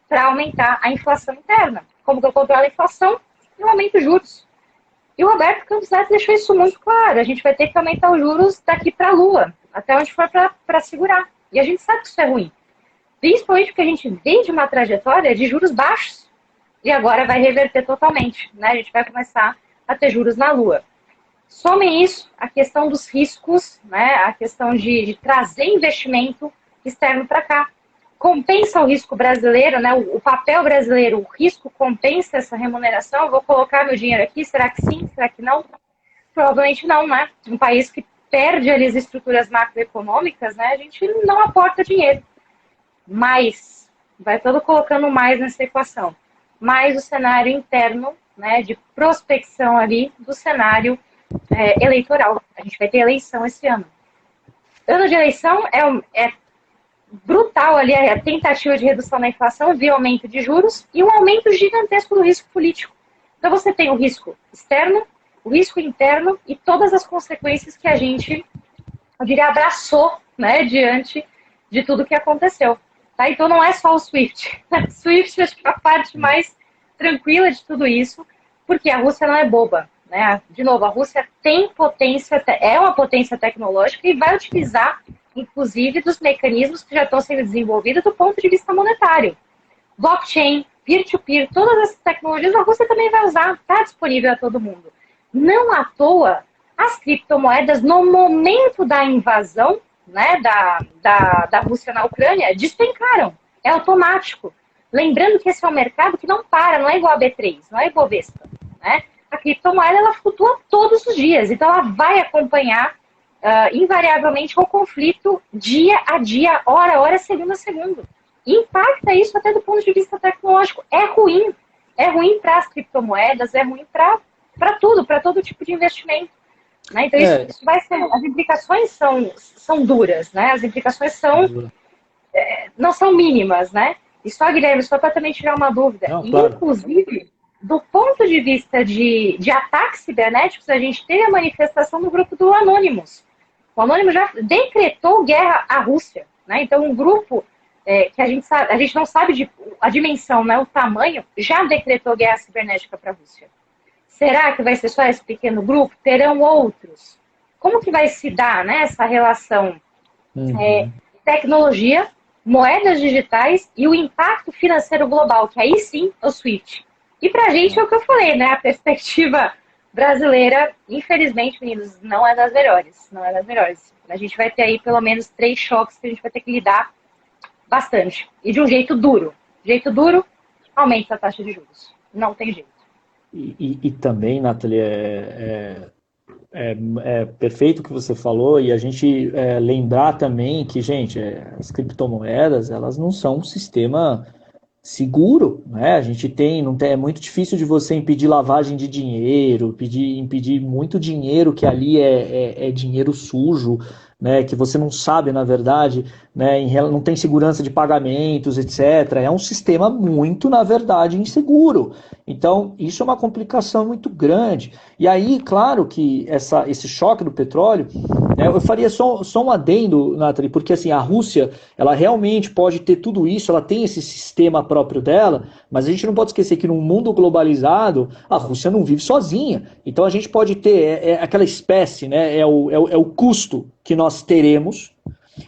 para aumentar a inflação interna. Como que eu controlo a inflação? Eu aumento os juros. E o Roberto Campos Neto deixou isso muito claro. A gente vai ter que aumentar os juros daqui para a Lua, até onde for para segurar. E a gente sabe que isso é ruim. Principalmente porque a gente vem de uma trajetória de juros baixos. E agora vai reverter totalmente. Né? A gente vai começar a ter juros na Lua. Somem isso, a questão dos riscos, né? A questão de trazer investimento externo para cá. Compensa o risco brasileiro, né? O papel brasileiro, o risco compensa essa remuneração? Eu vou colocar meu dinheiro aqui, será que sim, será que não? Provavelmente não, né? Um país que perde ali as estruturas macroeconômicas, né? A gente não aporta dinheiro. Mas, vai todo colocando mais nessa equação. Mais o cenário interno, né? De prospecção ali do cenário eleitoral. A gente vai ter eleição esse ano. Ano de eleição é brutal ali a tentativa de redução da inflação via aumento de juros e um aumento gigantesco do risco político. Então você tem o risco externo, o risco interno e todas as consequências que a gente, eu diria, abraçou, né, diante de tudo que aconteceu. Tá? Então não é só o SWIFT. O SWIFT acho que é a parte mais tranquila de tudo isso, porque a Rússia não é boba. Né? De novo, a Rússia tem potência, é uma potência tecnológica e vai utilizar, inclusive, dos mecanismos que já estão sendo desenvolvidos do ponto de vista monetário. Blockchain, peer-to-peer, todas essas tecnologias a Rússia também vai usar, está disponível a todo mundo. Não à toa, as criptomoedas, no momento da invasão, né, da Rússia na Ucrânia, despencaram. É automático. Lembrando que esse é um mercado que não para, não é igual a B3, não é Ibovespa, né? A criptomoeda, ela flutua todos os dias, então ela vai acompanhar invariavelmente o conflito dia a dia, hora a hora, segundo a segundo. E impacta isso até do ponto de vista tecnológico. É ruim para as criptomoedas, é ruim para tudo, para todo tipo de investimento. Né? Então isso vai ser, as implicações são duras, né? As implicações não são mínimas, né? E só, Guilherme, só para também tirar uma dúvida, não, claro. Inclusive, do ponto de vista de ataques cibernéticos, a gente teve a manifestação do grupo do Anonymous. O Anonymous já decretou guerra à Rússia. Né? Então, um grupo que a gente não sabe a dimensão, né, o tamanho, já decretou guerra cibernética para a Rússia. Será que vai ser só esse pequeno grupo? Terão outros? Como que vai se dar, né, essa relação tecnologia, moedas digitais e o impacto financeiro global, que aí sim é o SWIFT. E pra gente é o que eu falei, né? A perspectiva brasileira, infelizmente, meninos, não é das melhores. Não é das melhores. A gente vai ter aí pelo menos 3 choques que a gente vai ter que lidar bastante. E de um jeito duro. Jeito duro, aumenta a taxa de juros. Não tem jeito. E também, Nathalie, é perfeito o que você falou, e a gente lembrar também que, gente, as criptomoedas, elas não são um sistema seguro, né? A gente é muito difícil de você impedir lavagem de dinheiro, impedir muito dinheiro que ali é dinheiro sujo, né, que você não sabe, na verdade, né, não tem segurança de pagamentos, etc. É um sistema muito, na verdade, inseguro. Então, isso é uma complicação muito grande. E aí, claro que esse choque do petróleo, né, eu faria só um adendo, Nathalie, porque assim, a Rússia, ela realmente pode ter tudo isso, ela tem esse sistema próprio dela, mas a gente não pode esquecer que num mundo globalizado, a Rússia não vive sozinha. Então a gente pode ter aquela espécie, né, é o custo que nós teremos,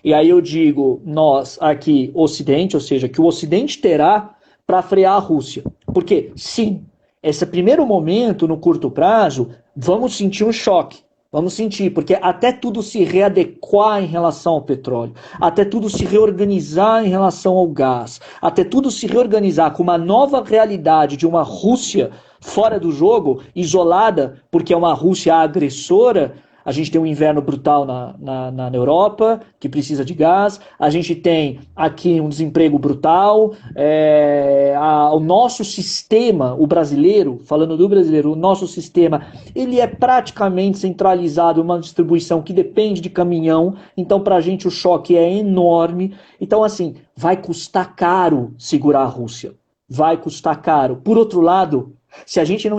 e aí eu digo, nós aqui, Ocidente, ou seja, que o Ocidente terá para frear a Rússia. Porque, sim, esse primeiro momento, no curto prazo, vamos sentir um choque. Vamos sentir, porque até tudo se readequar em relação ao petróleo, até tudo se reorganizar em relação ao gás, até tudo se reorganizar com uma nova realidade de uma Rússia fora do jogo, isolada, porque é uma Rússia agressora. A gente tem um inverno brutal na Europa, que precisa de gás. A gente tem aqui um desemprego brutal. O nosso sistema, o brasileiro, falando do brasileiro, o nosso sistema, ele é praticamente centralizado, uma distribuição que depende de caminhão. Então, para a gente, o choque é enorme. Então, assim, vai custar caro segurar a Rússia. Vai custar caro. Por outro lado, se a gente não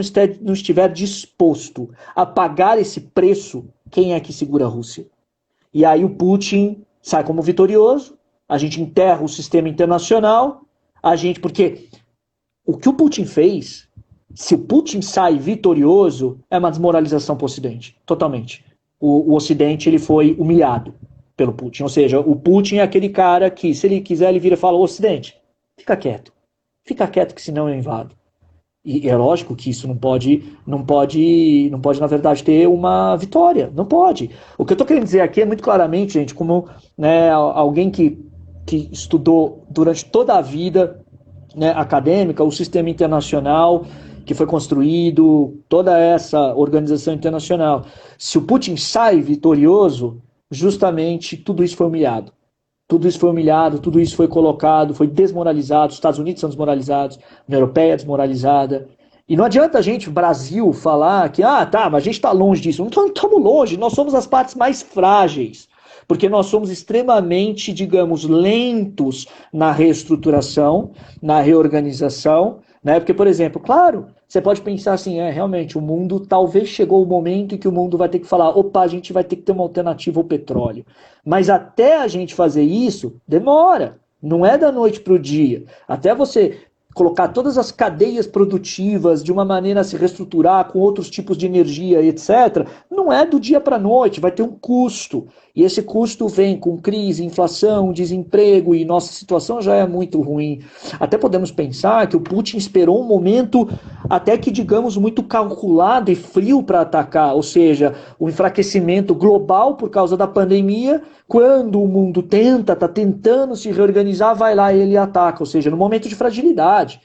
estiver disposto a pagar esse preço, quem é que segura a Rússia? E aí o Putin sai como vitorioso, a gente enterra o sistema internacional, porque o que o Putin fez, se o Putin sai vitorioso, é uma desmoralização para o Ocidente, totalmente. O Ocidente ele foi humilhado pelo Putin, ou seja, o Putin é aquele cara que, se ele quiser, ele vira e fala, Ocidente, fica quieto que senão eu invado. E é lógico que isso não pode, na verdade, ter uma vitória. Não pode. O que eu estou querendo dizer aqui é muito claramente, gente, como, né, alguém que estudou durante toda a vida, né, acadêmica, o sistema internacional que foi construído, toda essa organização internacional. Se o Putin sai vitorioso, justamente tudo isso foi humilhado. Tudo isso foi humilhado, tudo isso foi colocado, foi desmoralizado, os Estados Unidos são desmoralizados, a União Europeia é desmoralizada. E não adianta a gente, Brasil, falar que, mas a gente está longe disso. Não estamos longe, nós somos as partes mais frágeis, porque nós somos extremamente, digamos, lentos na reestruturação, na reorganização, né? Porque, por exemplo, claro, você pode pensar assim, realmente, o mundo talvez chegou o momento em que o mundo vai ter que falar, opa, a gente vai ter que ter uma alternativa ao petróleo. Mas até a gente fazer isso, demora. Não é da noite para o dia. Até você colocar todas as cadeias produtivas de uma maneira a se reestruturar com outros tipos de energia, etc., não é do dia para a noite, vai ter um custo. E esse custo vem com crise, inflação, desemprego, e nossa situação já é muito ruim. Até podemos pensar que o Putin esperou um momento até que, digamos, muito calculado e frio para atacar, ou seja, o enfraquecimento global por causa da pandemia. Quando o mundo está tentando se reorganizar, vai lá e ele ataca, ou seja, no momento de fragilidade,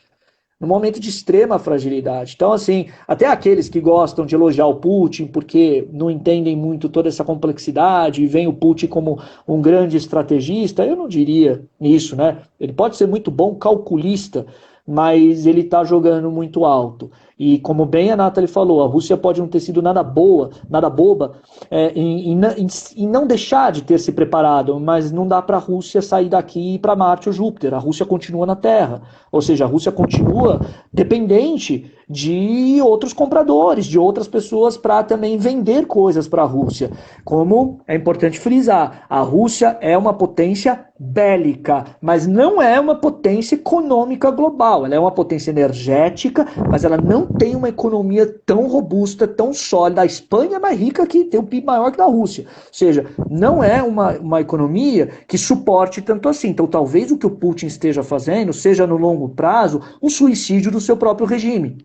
no momento de extrema fragilidade. Então, assim, até aqueles que gostam de elogiar o Putin porque não entendem muito toda essa complexidade e veem o Putin como um grande estrategista, eu não diria isso, né? Ele pode ser muito bom calculista, mas ele está jogando muito alto. E como bem a Nathalie falou, a Rússia pode não ter sido nada boba em não deixar de ter se preparado, mas não dá para a Rússia sair daqui e ir para Marte ou Júpiter. A Rússia continua na Terra. Ou seja, a Rússia continua dependente de outros compradores, de outras pessoas para também vender coisas para a Rússia. Como é importante frisar, a Rússia é uma potência bélica, mas não é uma potência econômica global. Ela é uma potência energética, mas ela não tem uma economia tão robusta, tão sólida. A Espanha é mais rica, que tem um PIB maior que a da Rússia. Ou seja, não é uma economia que suporte tanto assim. Então, talvez o que o Putin esteja fazendo seja, no longo prazo, um suicídio do seu próprio regime.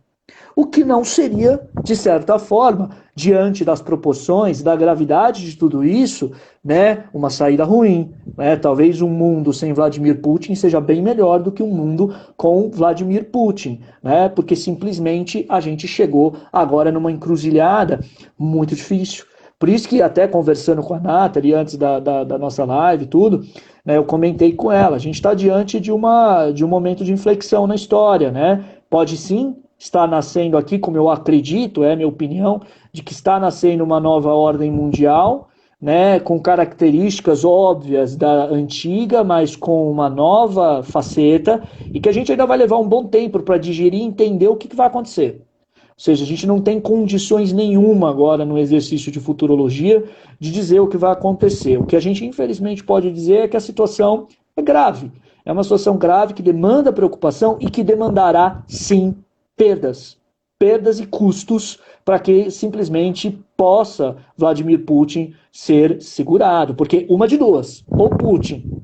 O que não seria, de certa forma, diante das proporções, da gravidade de tudo isso, né, uma saída ruim. Né? Talvez um mundo sem Vladimir Putin seja bem melhor do que um mundo com Vladimir Putin, né? Porque simplesmente a gente chegou agora numa encruzilhada muito difícil. Por isso que até conversando com a Nathalie antes da nossa live e tudo, né, eu comentei com ela, a gente está diante de um momento de inflexão na história, né? Pode sim estar nascendo aqui, como eu acredito, é a minha opinião, de que está nascendo uma nova ordem mundial, né, com características óbvias da antiga, mas com uma nova faceta, e que a gente ainda vai levar um bom tempo para digerir e entender o que vai acontecer. Ou seja, a gente não tem condições nenhuma agora no exercício de futurologia de dizer o que vai acontecer. O que a gente infelizmente pode dizer é que a situação é grave. É uma situação grave que demanda preocupação e que demandará, sim, perdas. Perdas e custos para que simplesmente possa Vladimir Putin ser segurado. Porque uma de duas, ou Putin.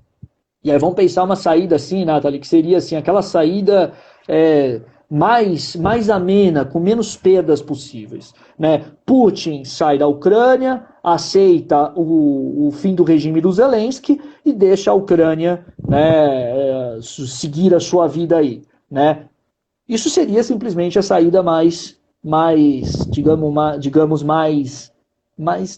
E aí vamos pensar uma saída assim, Nathalie, que seria assim, aquela saída mais amena, com menos perdas possíveis. Né? Putin sai da Ucrânia, aceita o fim do regime do Zelensky e deixa a Ucrânia, né, seguir a sua vida aí. Né? Isso seria simplesmente a saída digamos, mais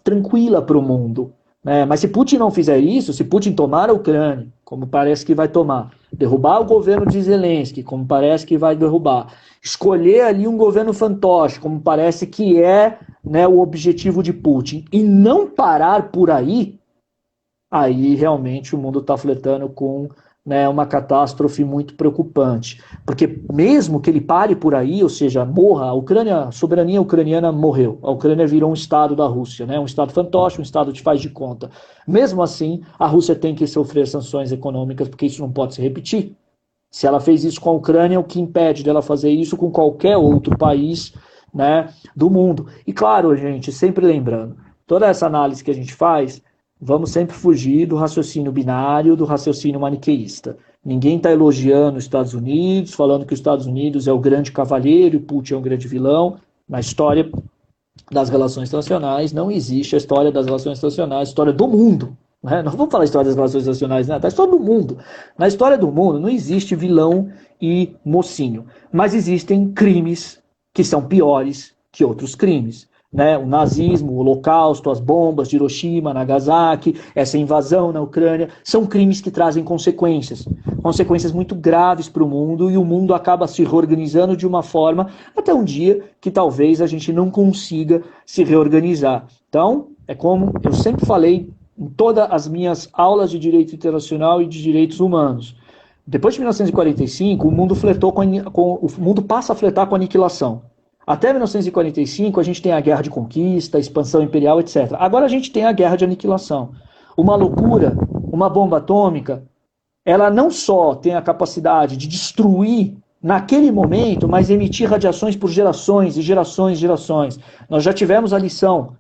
tranquila para o mundo. Né? Mas se Putin não fizer isso, se Putin tomar a Ucrânia, como parece que vai tomar, derrubar o governo de Zelensky, como parece que vai derrubar, escolher ali um governo fantoche, como parece que é, né, o objetivo de Putin, e não parar por aí realmente o mundo está flertando com, né, uma catástrofe muito preocupante. Porque mesmo que ele pare por aí, ou seja, morra, a soberania ucraniana morreu. A Ucrânia virou um estado da Rússia, né, um estado fantoche, um estado de faz de conta. Mesmo assim, a Rússia tem que sofrer sanções econômicas, porque isso não pode se repetir. Se ela fez isso com a Ucrânia, o que impede dela fazer isso com qualquer outro país, né, do mundo? E claro, gente, sempre lembrando, toda essa análise que a gente faz, vamos sempre fugir do raciocínio binário, do raciocínio maniqueísta. Ninguém está elogiando os Estados Unidos, falando que os Estados Unidos é o grande cavalheiro e Putin é um grande vilão. Na história das relações internacionais não existe a história das relações internacionais, a história do mundo. Né? Não vamos falar a história das relações internacionais, né? A história do mundo. Na história do mundo não existe vilão e mocinho, mas existem crimes que são piores que outros crimes. Né, o nazismo, o holocausto, as bombas de Hiroshima, Nagasaki, essa invasão na Ucrânia, são crimes que trazem consequências muito graves para o mundo, e o mundo acaba se reorganizando de uma forma até um dia que talvez a gente não consiga se reorganizar. Então, é como eu sempre falei em todas as minhas aulas de direito internacional e de direitos humanos. Depois de 1945, o mundo passa a flertar com a aniquilação. Até 1945, a gente tem a guerra de conquista, a expansão imperial, etc. Agora a gente tem a guerra de aniquilação. Uma loucura, uma bomba atômica, ela não só tem a capacidade de destruir naquele momento, mas emitir radiações por gerações e gerações e gerações. Nós já tivemos a lição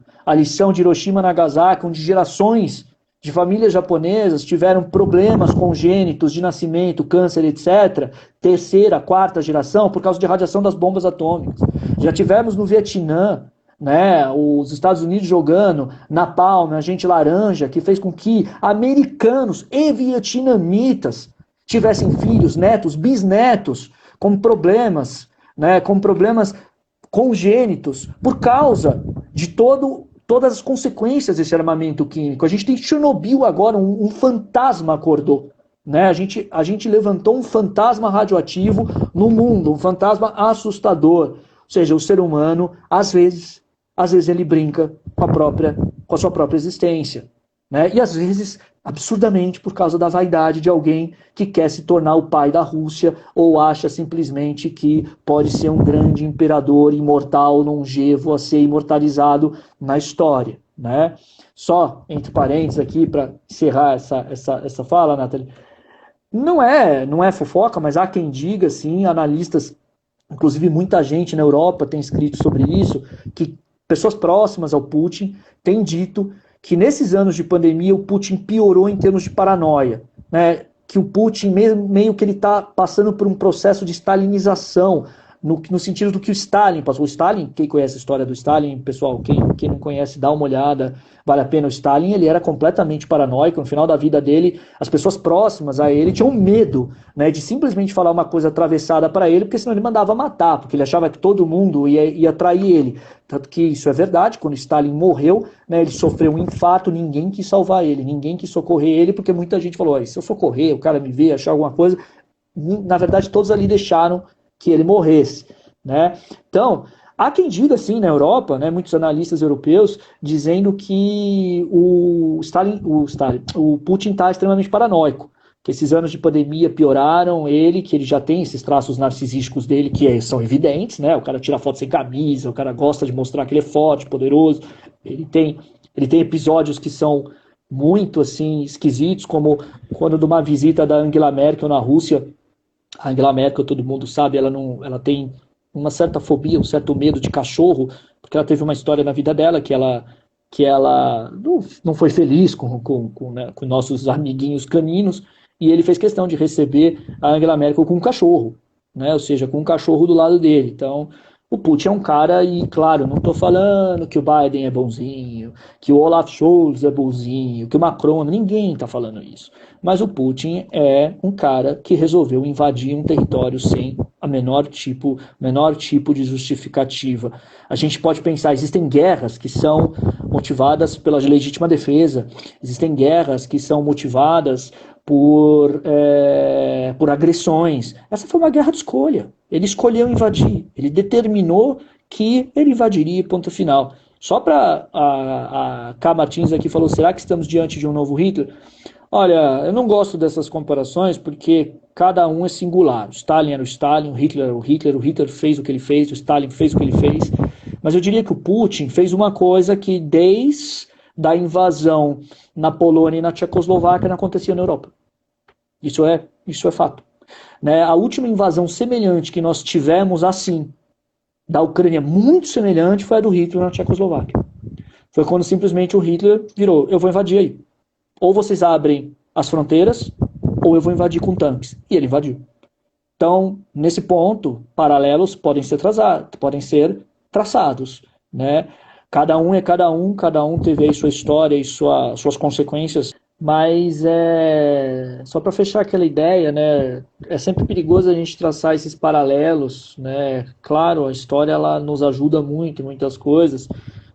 de Hiroshima e Nagasaki, onde gerações de famílias japonesas tiveram problemas congênitos de nascimento, câncer, etc., terceira, quarta geração, por causa de radiação das bombas atômicas. Já tivemos no Vietnã, né, os Estados Unidos jogando napalm, agente laranja, que fez com que americanos e vietnamitas tivessem filhos, netos, bisnetos, com problemas, né, com problemas congênitos, por causa de todas as consequências desse armamento químico. A gente tem Chernobyl agora, um fantasma acordou. Né? A gente levantou um fantasma radioativo no mundo, um fantasma assustador. Ou seja, o ser humano, às vezes ele brinca com a sua própria existência. Né? E às vezes, absurdamente, por causa da vaidade de alguém que quer se tornar o pai da Rússia, ou acha simplesmente que pode ser um grande imperador imortal, longevo, a ser imortalizado na história. Né? Só, entre parênteses aqui, para encerrar essa fala, Nathalie, não é fofoca, mas há quem diga, sim, analistas, inclusive muita gente na Europa tem escrito sobre isso, que pessoas próximas ao Putin têm dito que nesses anos de pandemia o Putin piorou em termos de paranoia, né? Que o Putin meio que ele está passando por um processo de stalinização, no sentido do que o Stalin passou. O Stalin, quem conhece a história do Stalin, pessoal, quem não conhece, dá uma olhada, vale a pena. O Stalin, ele era completamente paranoico. No final da vida dele, as pessoas próximas a ele tinham medo, né, de simplesmente falar uma coisa atravessada para ele, porque senão ele mandava matar, porque ele achava que todo mundo ia trair ele. Tanto que isso é verdade, quando Stalin morreu, né, ele sofreu um infarto, ninguém quis salvar ele, ninguém quis socorrer ele, porque muita gente falou, se eu socorrer, o cara me vê, achar alguma coisa. Na verdade, todos ali deixaram que ele morresse. Né? Então, Há quem diga, assim, na Europa, né, muitos analistas europeus, dizendo que o Putin está extremamente paranoico, que esses anos de pandemia pioraram ele, que ele já tem esses traços narcisísticos dele são evidentes, né? O cara tira foto sem camisa, o cara gosta de mostrar que ele é forte, poderoso. Ele tem episódios que são muito assim esquisitos, como quando de uma visita da Angela Merkel na Rússia. A Angela Merkel, todo mundo sabe, ela tem uma certa fobia, um certo medo de cachorro, porque ela teve uma história na vida dela que ela não foi feliz né, com nossos amiguinhos caninos, e ele fez questão de receber a Angela Merkel com um cachorro, né, ou seja, com um cachorro do lado dele. Então, o Putin é um cara, e claro, não estou falando que o Biden é bonzinho, que o Olaf Scholz é bonzinho, que o Macron, ninguém está falando isso. Mas o Putin é um cara que resolveu invadir um território sem a menor tipo de justificativa. A gente pode pensar, existem guerras que são motivadas pela legítima defesa, existem guerras que são motivadas por agressões. Essa foi uma guerra de escolha. Ele escolheu invadir, ele determinou que ele invadiria, ponto final. Só para a K. Martins aqui falou, será que estamos diante de um novo Hitler? Olha, eu não gosto dessas comparações porque cada um é singular. O Stalin era o Stalin, o Hitler era o Hitler, o Hitler fez o que ele fez, o Stalin fez o que ele fez. Mas eu diria que o Putin fez uma coisa que desde a invasão na Polônia e na Tchecoslováquia não acontecia na Europa. Isso é fato. Né? A última invasão semelhante que nós tivemos assim, da Ucrânia, muito semelhante, foi a do Hitler na Tchecoslováquia. Foi quando simplesmente o Hitler virou, eu vou invadir aí. Ou vocês abrem as fronteiras, ou eu vou invadir com tanques. E ele invadiu. Então, nesse ponto, paralelos podem ser traçados. Né? Cada um é cada um teve aí sua história e suas consequências. Mas só para fechar aquela ideia, né, é sempre perigoso a gente traçar esses paralelos, né? Claro, a história ela nos ajuda muito em muitas coisas,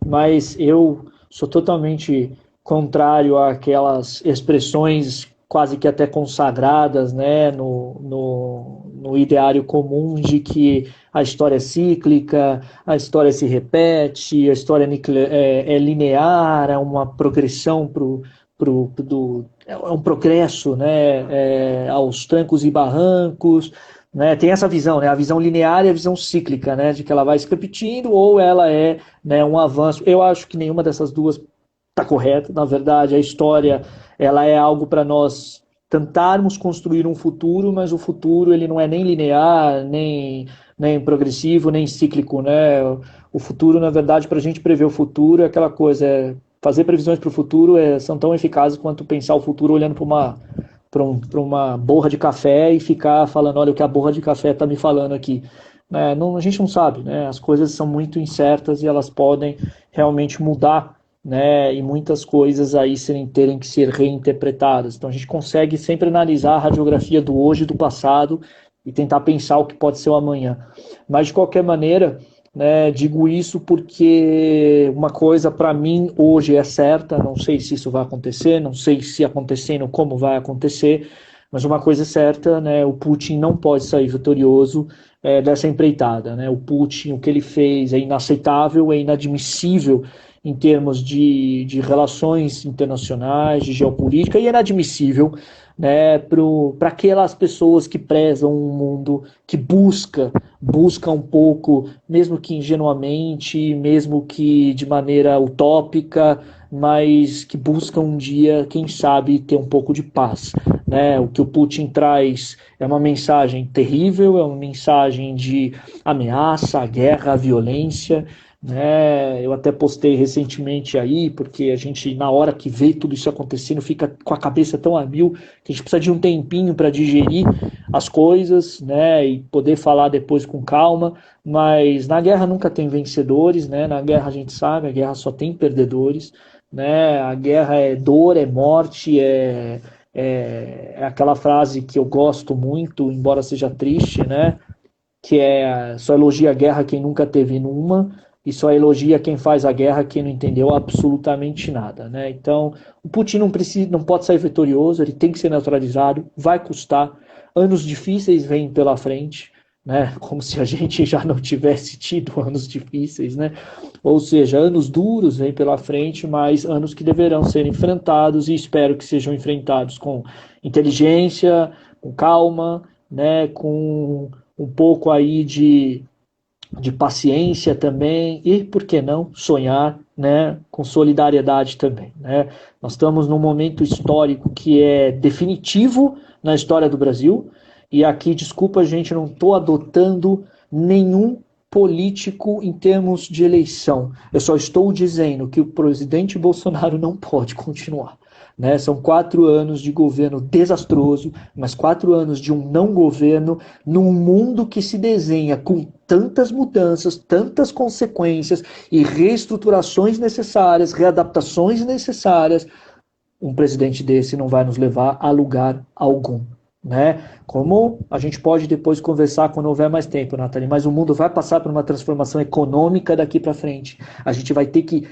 mas eu sou totalmente contrário àquelas expressões quase que até consagradas, né, no ideário comum de que a história é cíclica, a história se repete, a história é linear, é uma progressão é um progresso, né, aos trancos e barrancos, né, tem essa visão, né, a visão linear e a visão cíclica, né, de que ela vai se repetindo ou ela é, né, um avanço. Eu acho que nenhuma dessas duas está correta. Na verdade, a história ela é algo para nós tentarmos construir um futuro, mas o futuro ele não é nem linear, nem progressivo, nem cíclico, né? O futuro, na verdade, para a gente prever o futuro é aquela coisa, fazer previsões para o futuro são tão eficazes quanto pensar o futuro olhando para uma borra de café e ficar falando, olha o que a borra de café está me falando aqui. A gente não sabe, né? As coisas são muito incertas e elas podem realmente mudar, né? E muitas coisas aí terem que ser reinterpretadas. Então a gente consegue sempre analisar a radiografia do hoje e do passado e tentar pensar o que pode ser o amanhã. Mas de qualquer maneira, né, digo isso porque uma coisa para mim hoje é certa, não sei se isso vai acontecer, não sei se acontecendo como vai acontecer, mas uma coisa é certa, né, o Putin não pode sair vitorioso dessa empreitada. Né? O Putin, o que ele fez é inaceitável, é inadmissível em termos de relações internacionais, de geopolítica, e é inadmissível, né, para aquelas pessoas que prezam um mundo que busca um pouco, mesmo que ingenuamente, mesmo que de maneira utópica, mas que busca um dia, quem sabe, ter um pouco de paz. Né? O que o Putin traz é uma mensagem terrível, é uma mensagem de ameaça, a guerra, a violência. Né? Eu até postei recentemente aí, porque a gente, na hora que vê tudo isso acontecendo, fica com a cabeça tão a mil que a gente precisa de um tempinho para digerir as coisas, né? E poder falar depois com calma. Mas na guerra nunca tem vencedores, né? Na guerra a gente sabe, a guerra só tem perdedores, né? A guerra é dor, é morte, é aquela frase que eu gosto muito, embora seja triste, né? Que é só elogia a guerra quem nunca teve numa, e só elogia quem faz a guerra quem não entendeu absolutamente nada. Né? Então, o Putin não pode sair vitorioso, ele tem que ser neutralizado, vai custar, anos difíceis vêm pela frente, né? Como se a gente já não tivesse tido anos difíceis, né? Ou seja, anos duros vêm pela frente, mas anos que deverão ser enfrentados e espero que sejam enfrentados com inteligência, com calma, né? Com um pouco aí de paciência também e, por que não, sonhar, né, com solidariedade também, né? Nós estamos num momento histórico que é definitivo na história do Brasil e aqui, desculpa, gente, não estou adotando nenhum político em termos de eleição. Eu só estou dizendo que o presidente Bolsonaro não pode continuar. Né? São 4 anos de governo desastroso, mas 4 anos de um não governo num mundo que se desenha com tantas mudanças, tantas consequências e reestruturações necessárias, readaptações necessárias. Um presidente desse não vai nos levar a lugar algum. Né? Como a gente pode depois conversar quando houver mais tempo, Nathalie, mas o mundo vai passar por uma transformação econômica daqui para frente. A gente vai ter que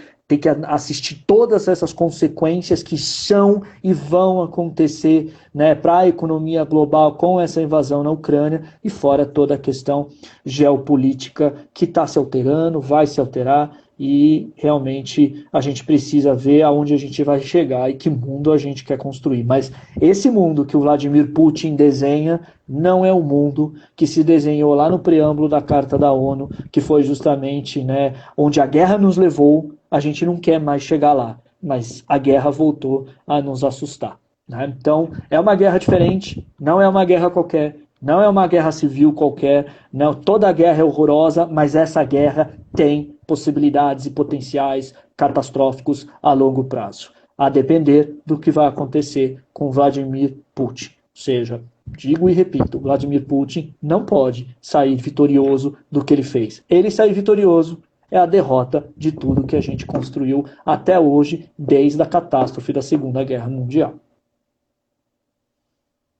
assistir todas essas consequências que são e vão acontecer, né, para a economia global com essa invasão na Ucrânia e fora toda a questão geopolítica que está se alterando, vai se alterar e realmente a gente precisa ver aonde a gente vai chegar e que mundo a gente quer construir. Mas esse mundo que o Vladimir Putin desenha não é o mundo que se desenhou lá no preâmbulo da Carta da ONU, que foi justamente, né, onde a guerra nos levou. A gente não quer mais chegar lá, mas a guerra voltou a nos assustar. Né? Então, é uma guerra diferente, não é uma guerra qualquer, não é uma guerra civil qualquer, não, toda guerra é horrorosa, mas essa guerra tem possibilidades e potenciais catastróficos a longo prazo, a depender do que vai acontecer com Vladimir Putin. Ou seja, digo e repito, Vladimir Putin não pode sair vitorioso do que ele fez. Ele sair vitorioso é a derrota de tudo que a gente construiu até hoje, desde a catástrofe da Segunda Guerra Mundial.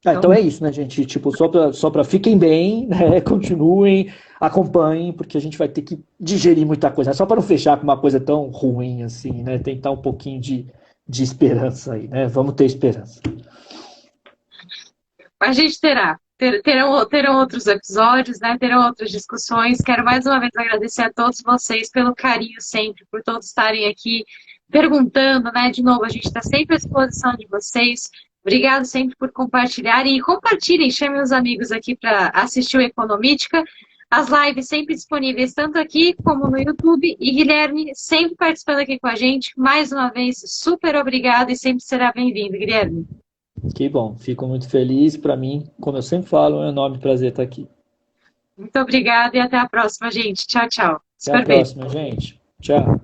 Então é isso, né, gente? Tipo, só pra fiquem bem, né? Continuem, acompanhem, porque a gente vai ter que digerir muita coisa. Só para não fechar com uma coisa tão ruim assim, né? Tentar um pouquinho de esperança aí, né? Vamos ter esperança. A gente terão outros episódios, né? Terão outras discussões. Quero mais uma vez agradecer a todos vocês pelo carinho sempre, por todos estarem aqui perguntando, né? De novo, a gente está sempre à disposição de vocês. Obrigado sempre por compartilharem e compartilhem, chamem os amigos aqui para assistir o Economítica. As lives sempre disponíveis, tanto aqui como no YouTube. E Guilherme sempre participando aqui com a gente. Mais uma vez, super obrigado e sempre será bem-vindo, Guilherme. Que bom, fico muito feliz. Para mim, como eu sempre falo, é um enorme prazer estar aqui. Muito obrigada e até a próxima, gente. Tchau, tchau. Até a próxima, gente. Tchau.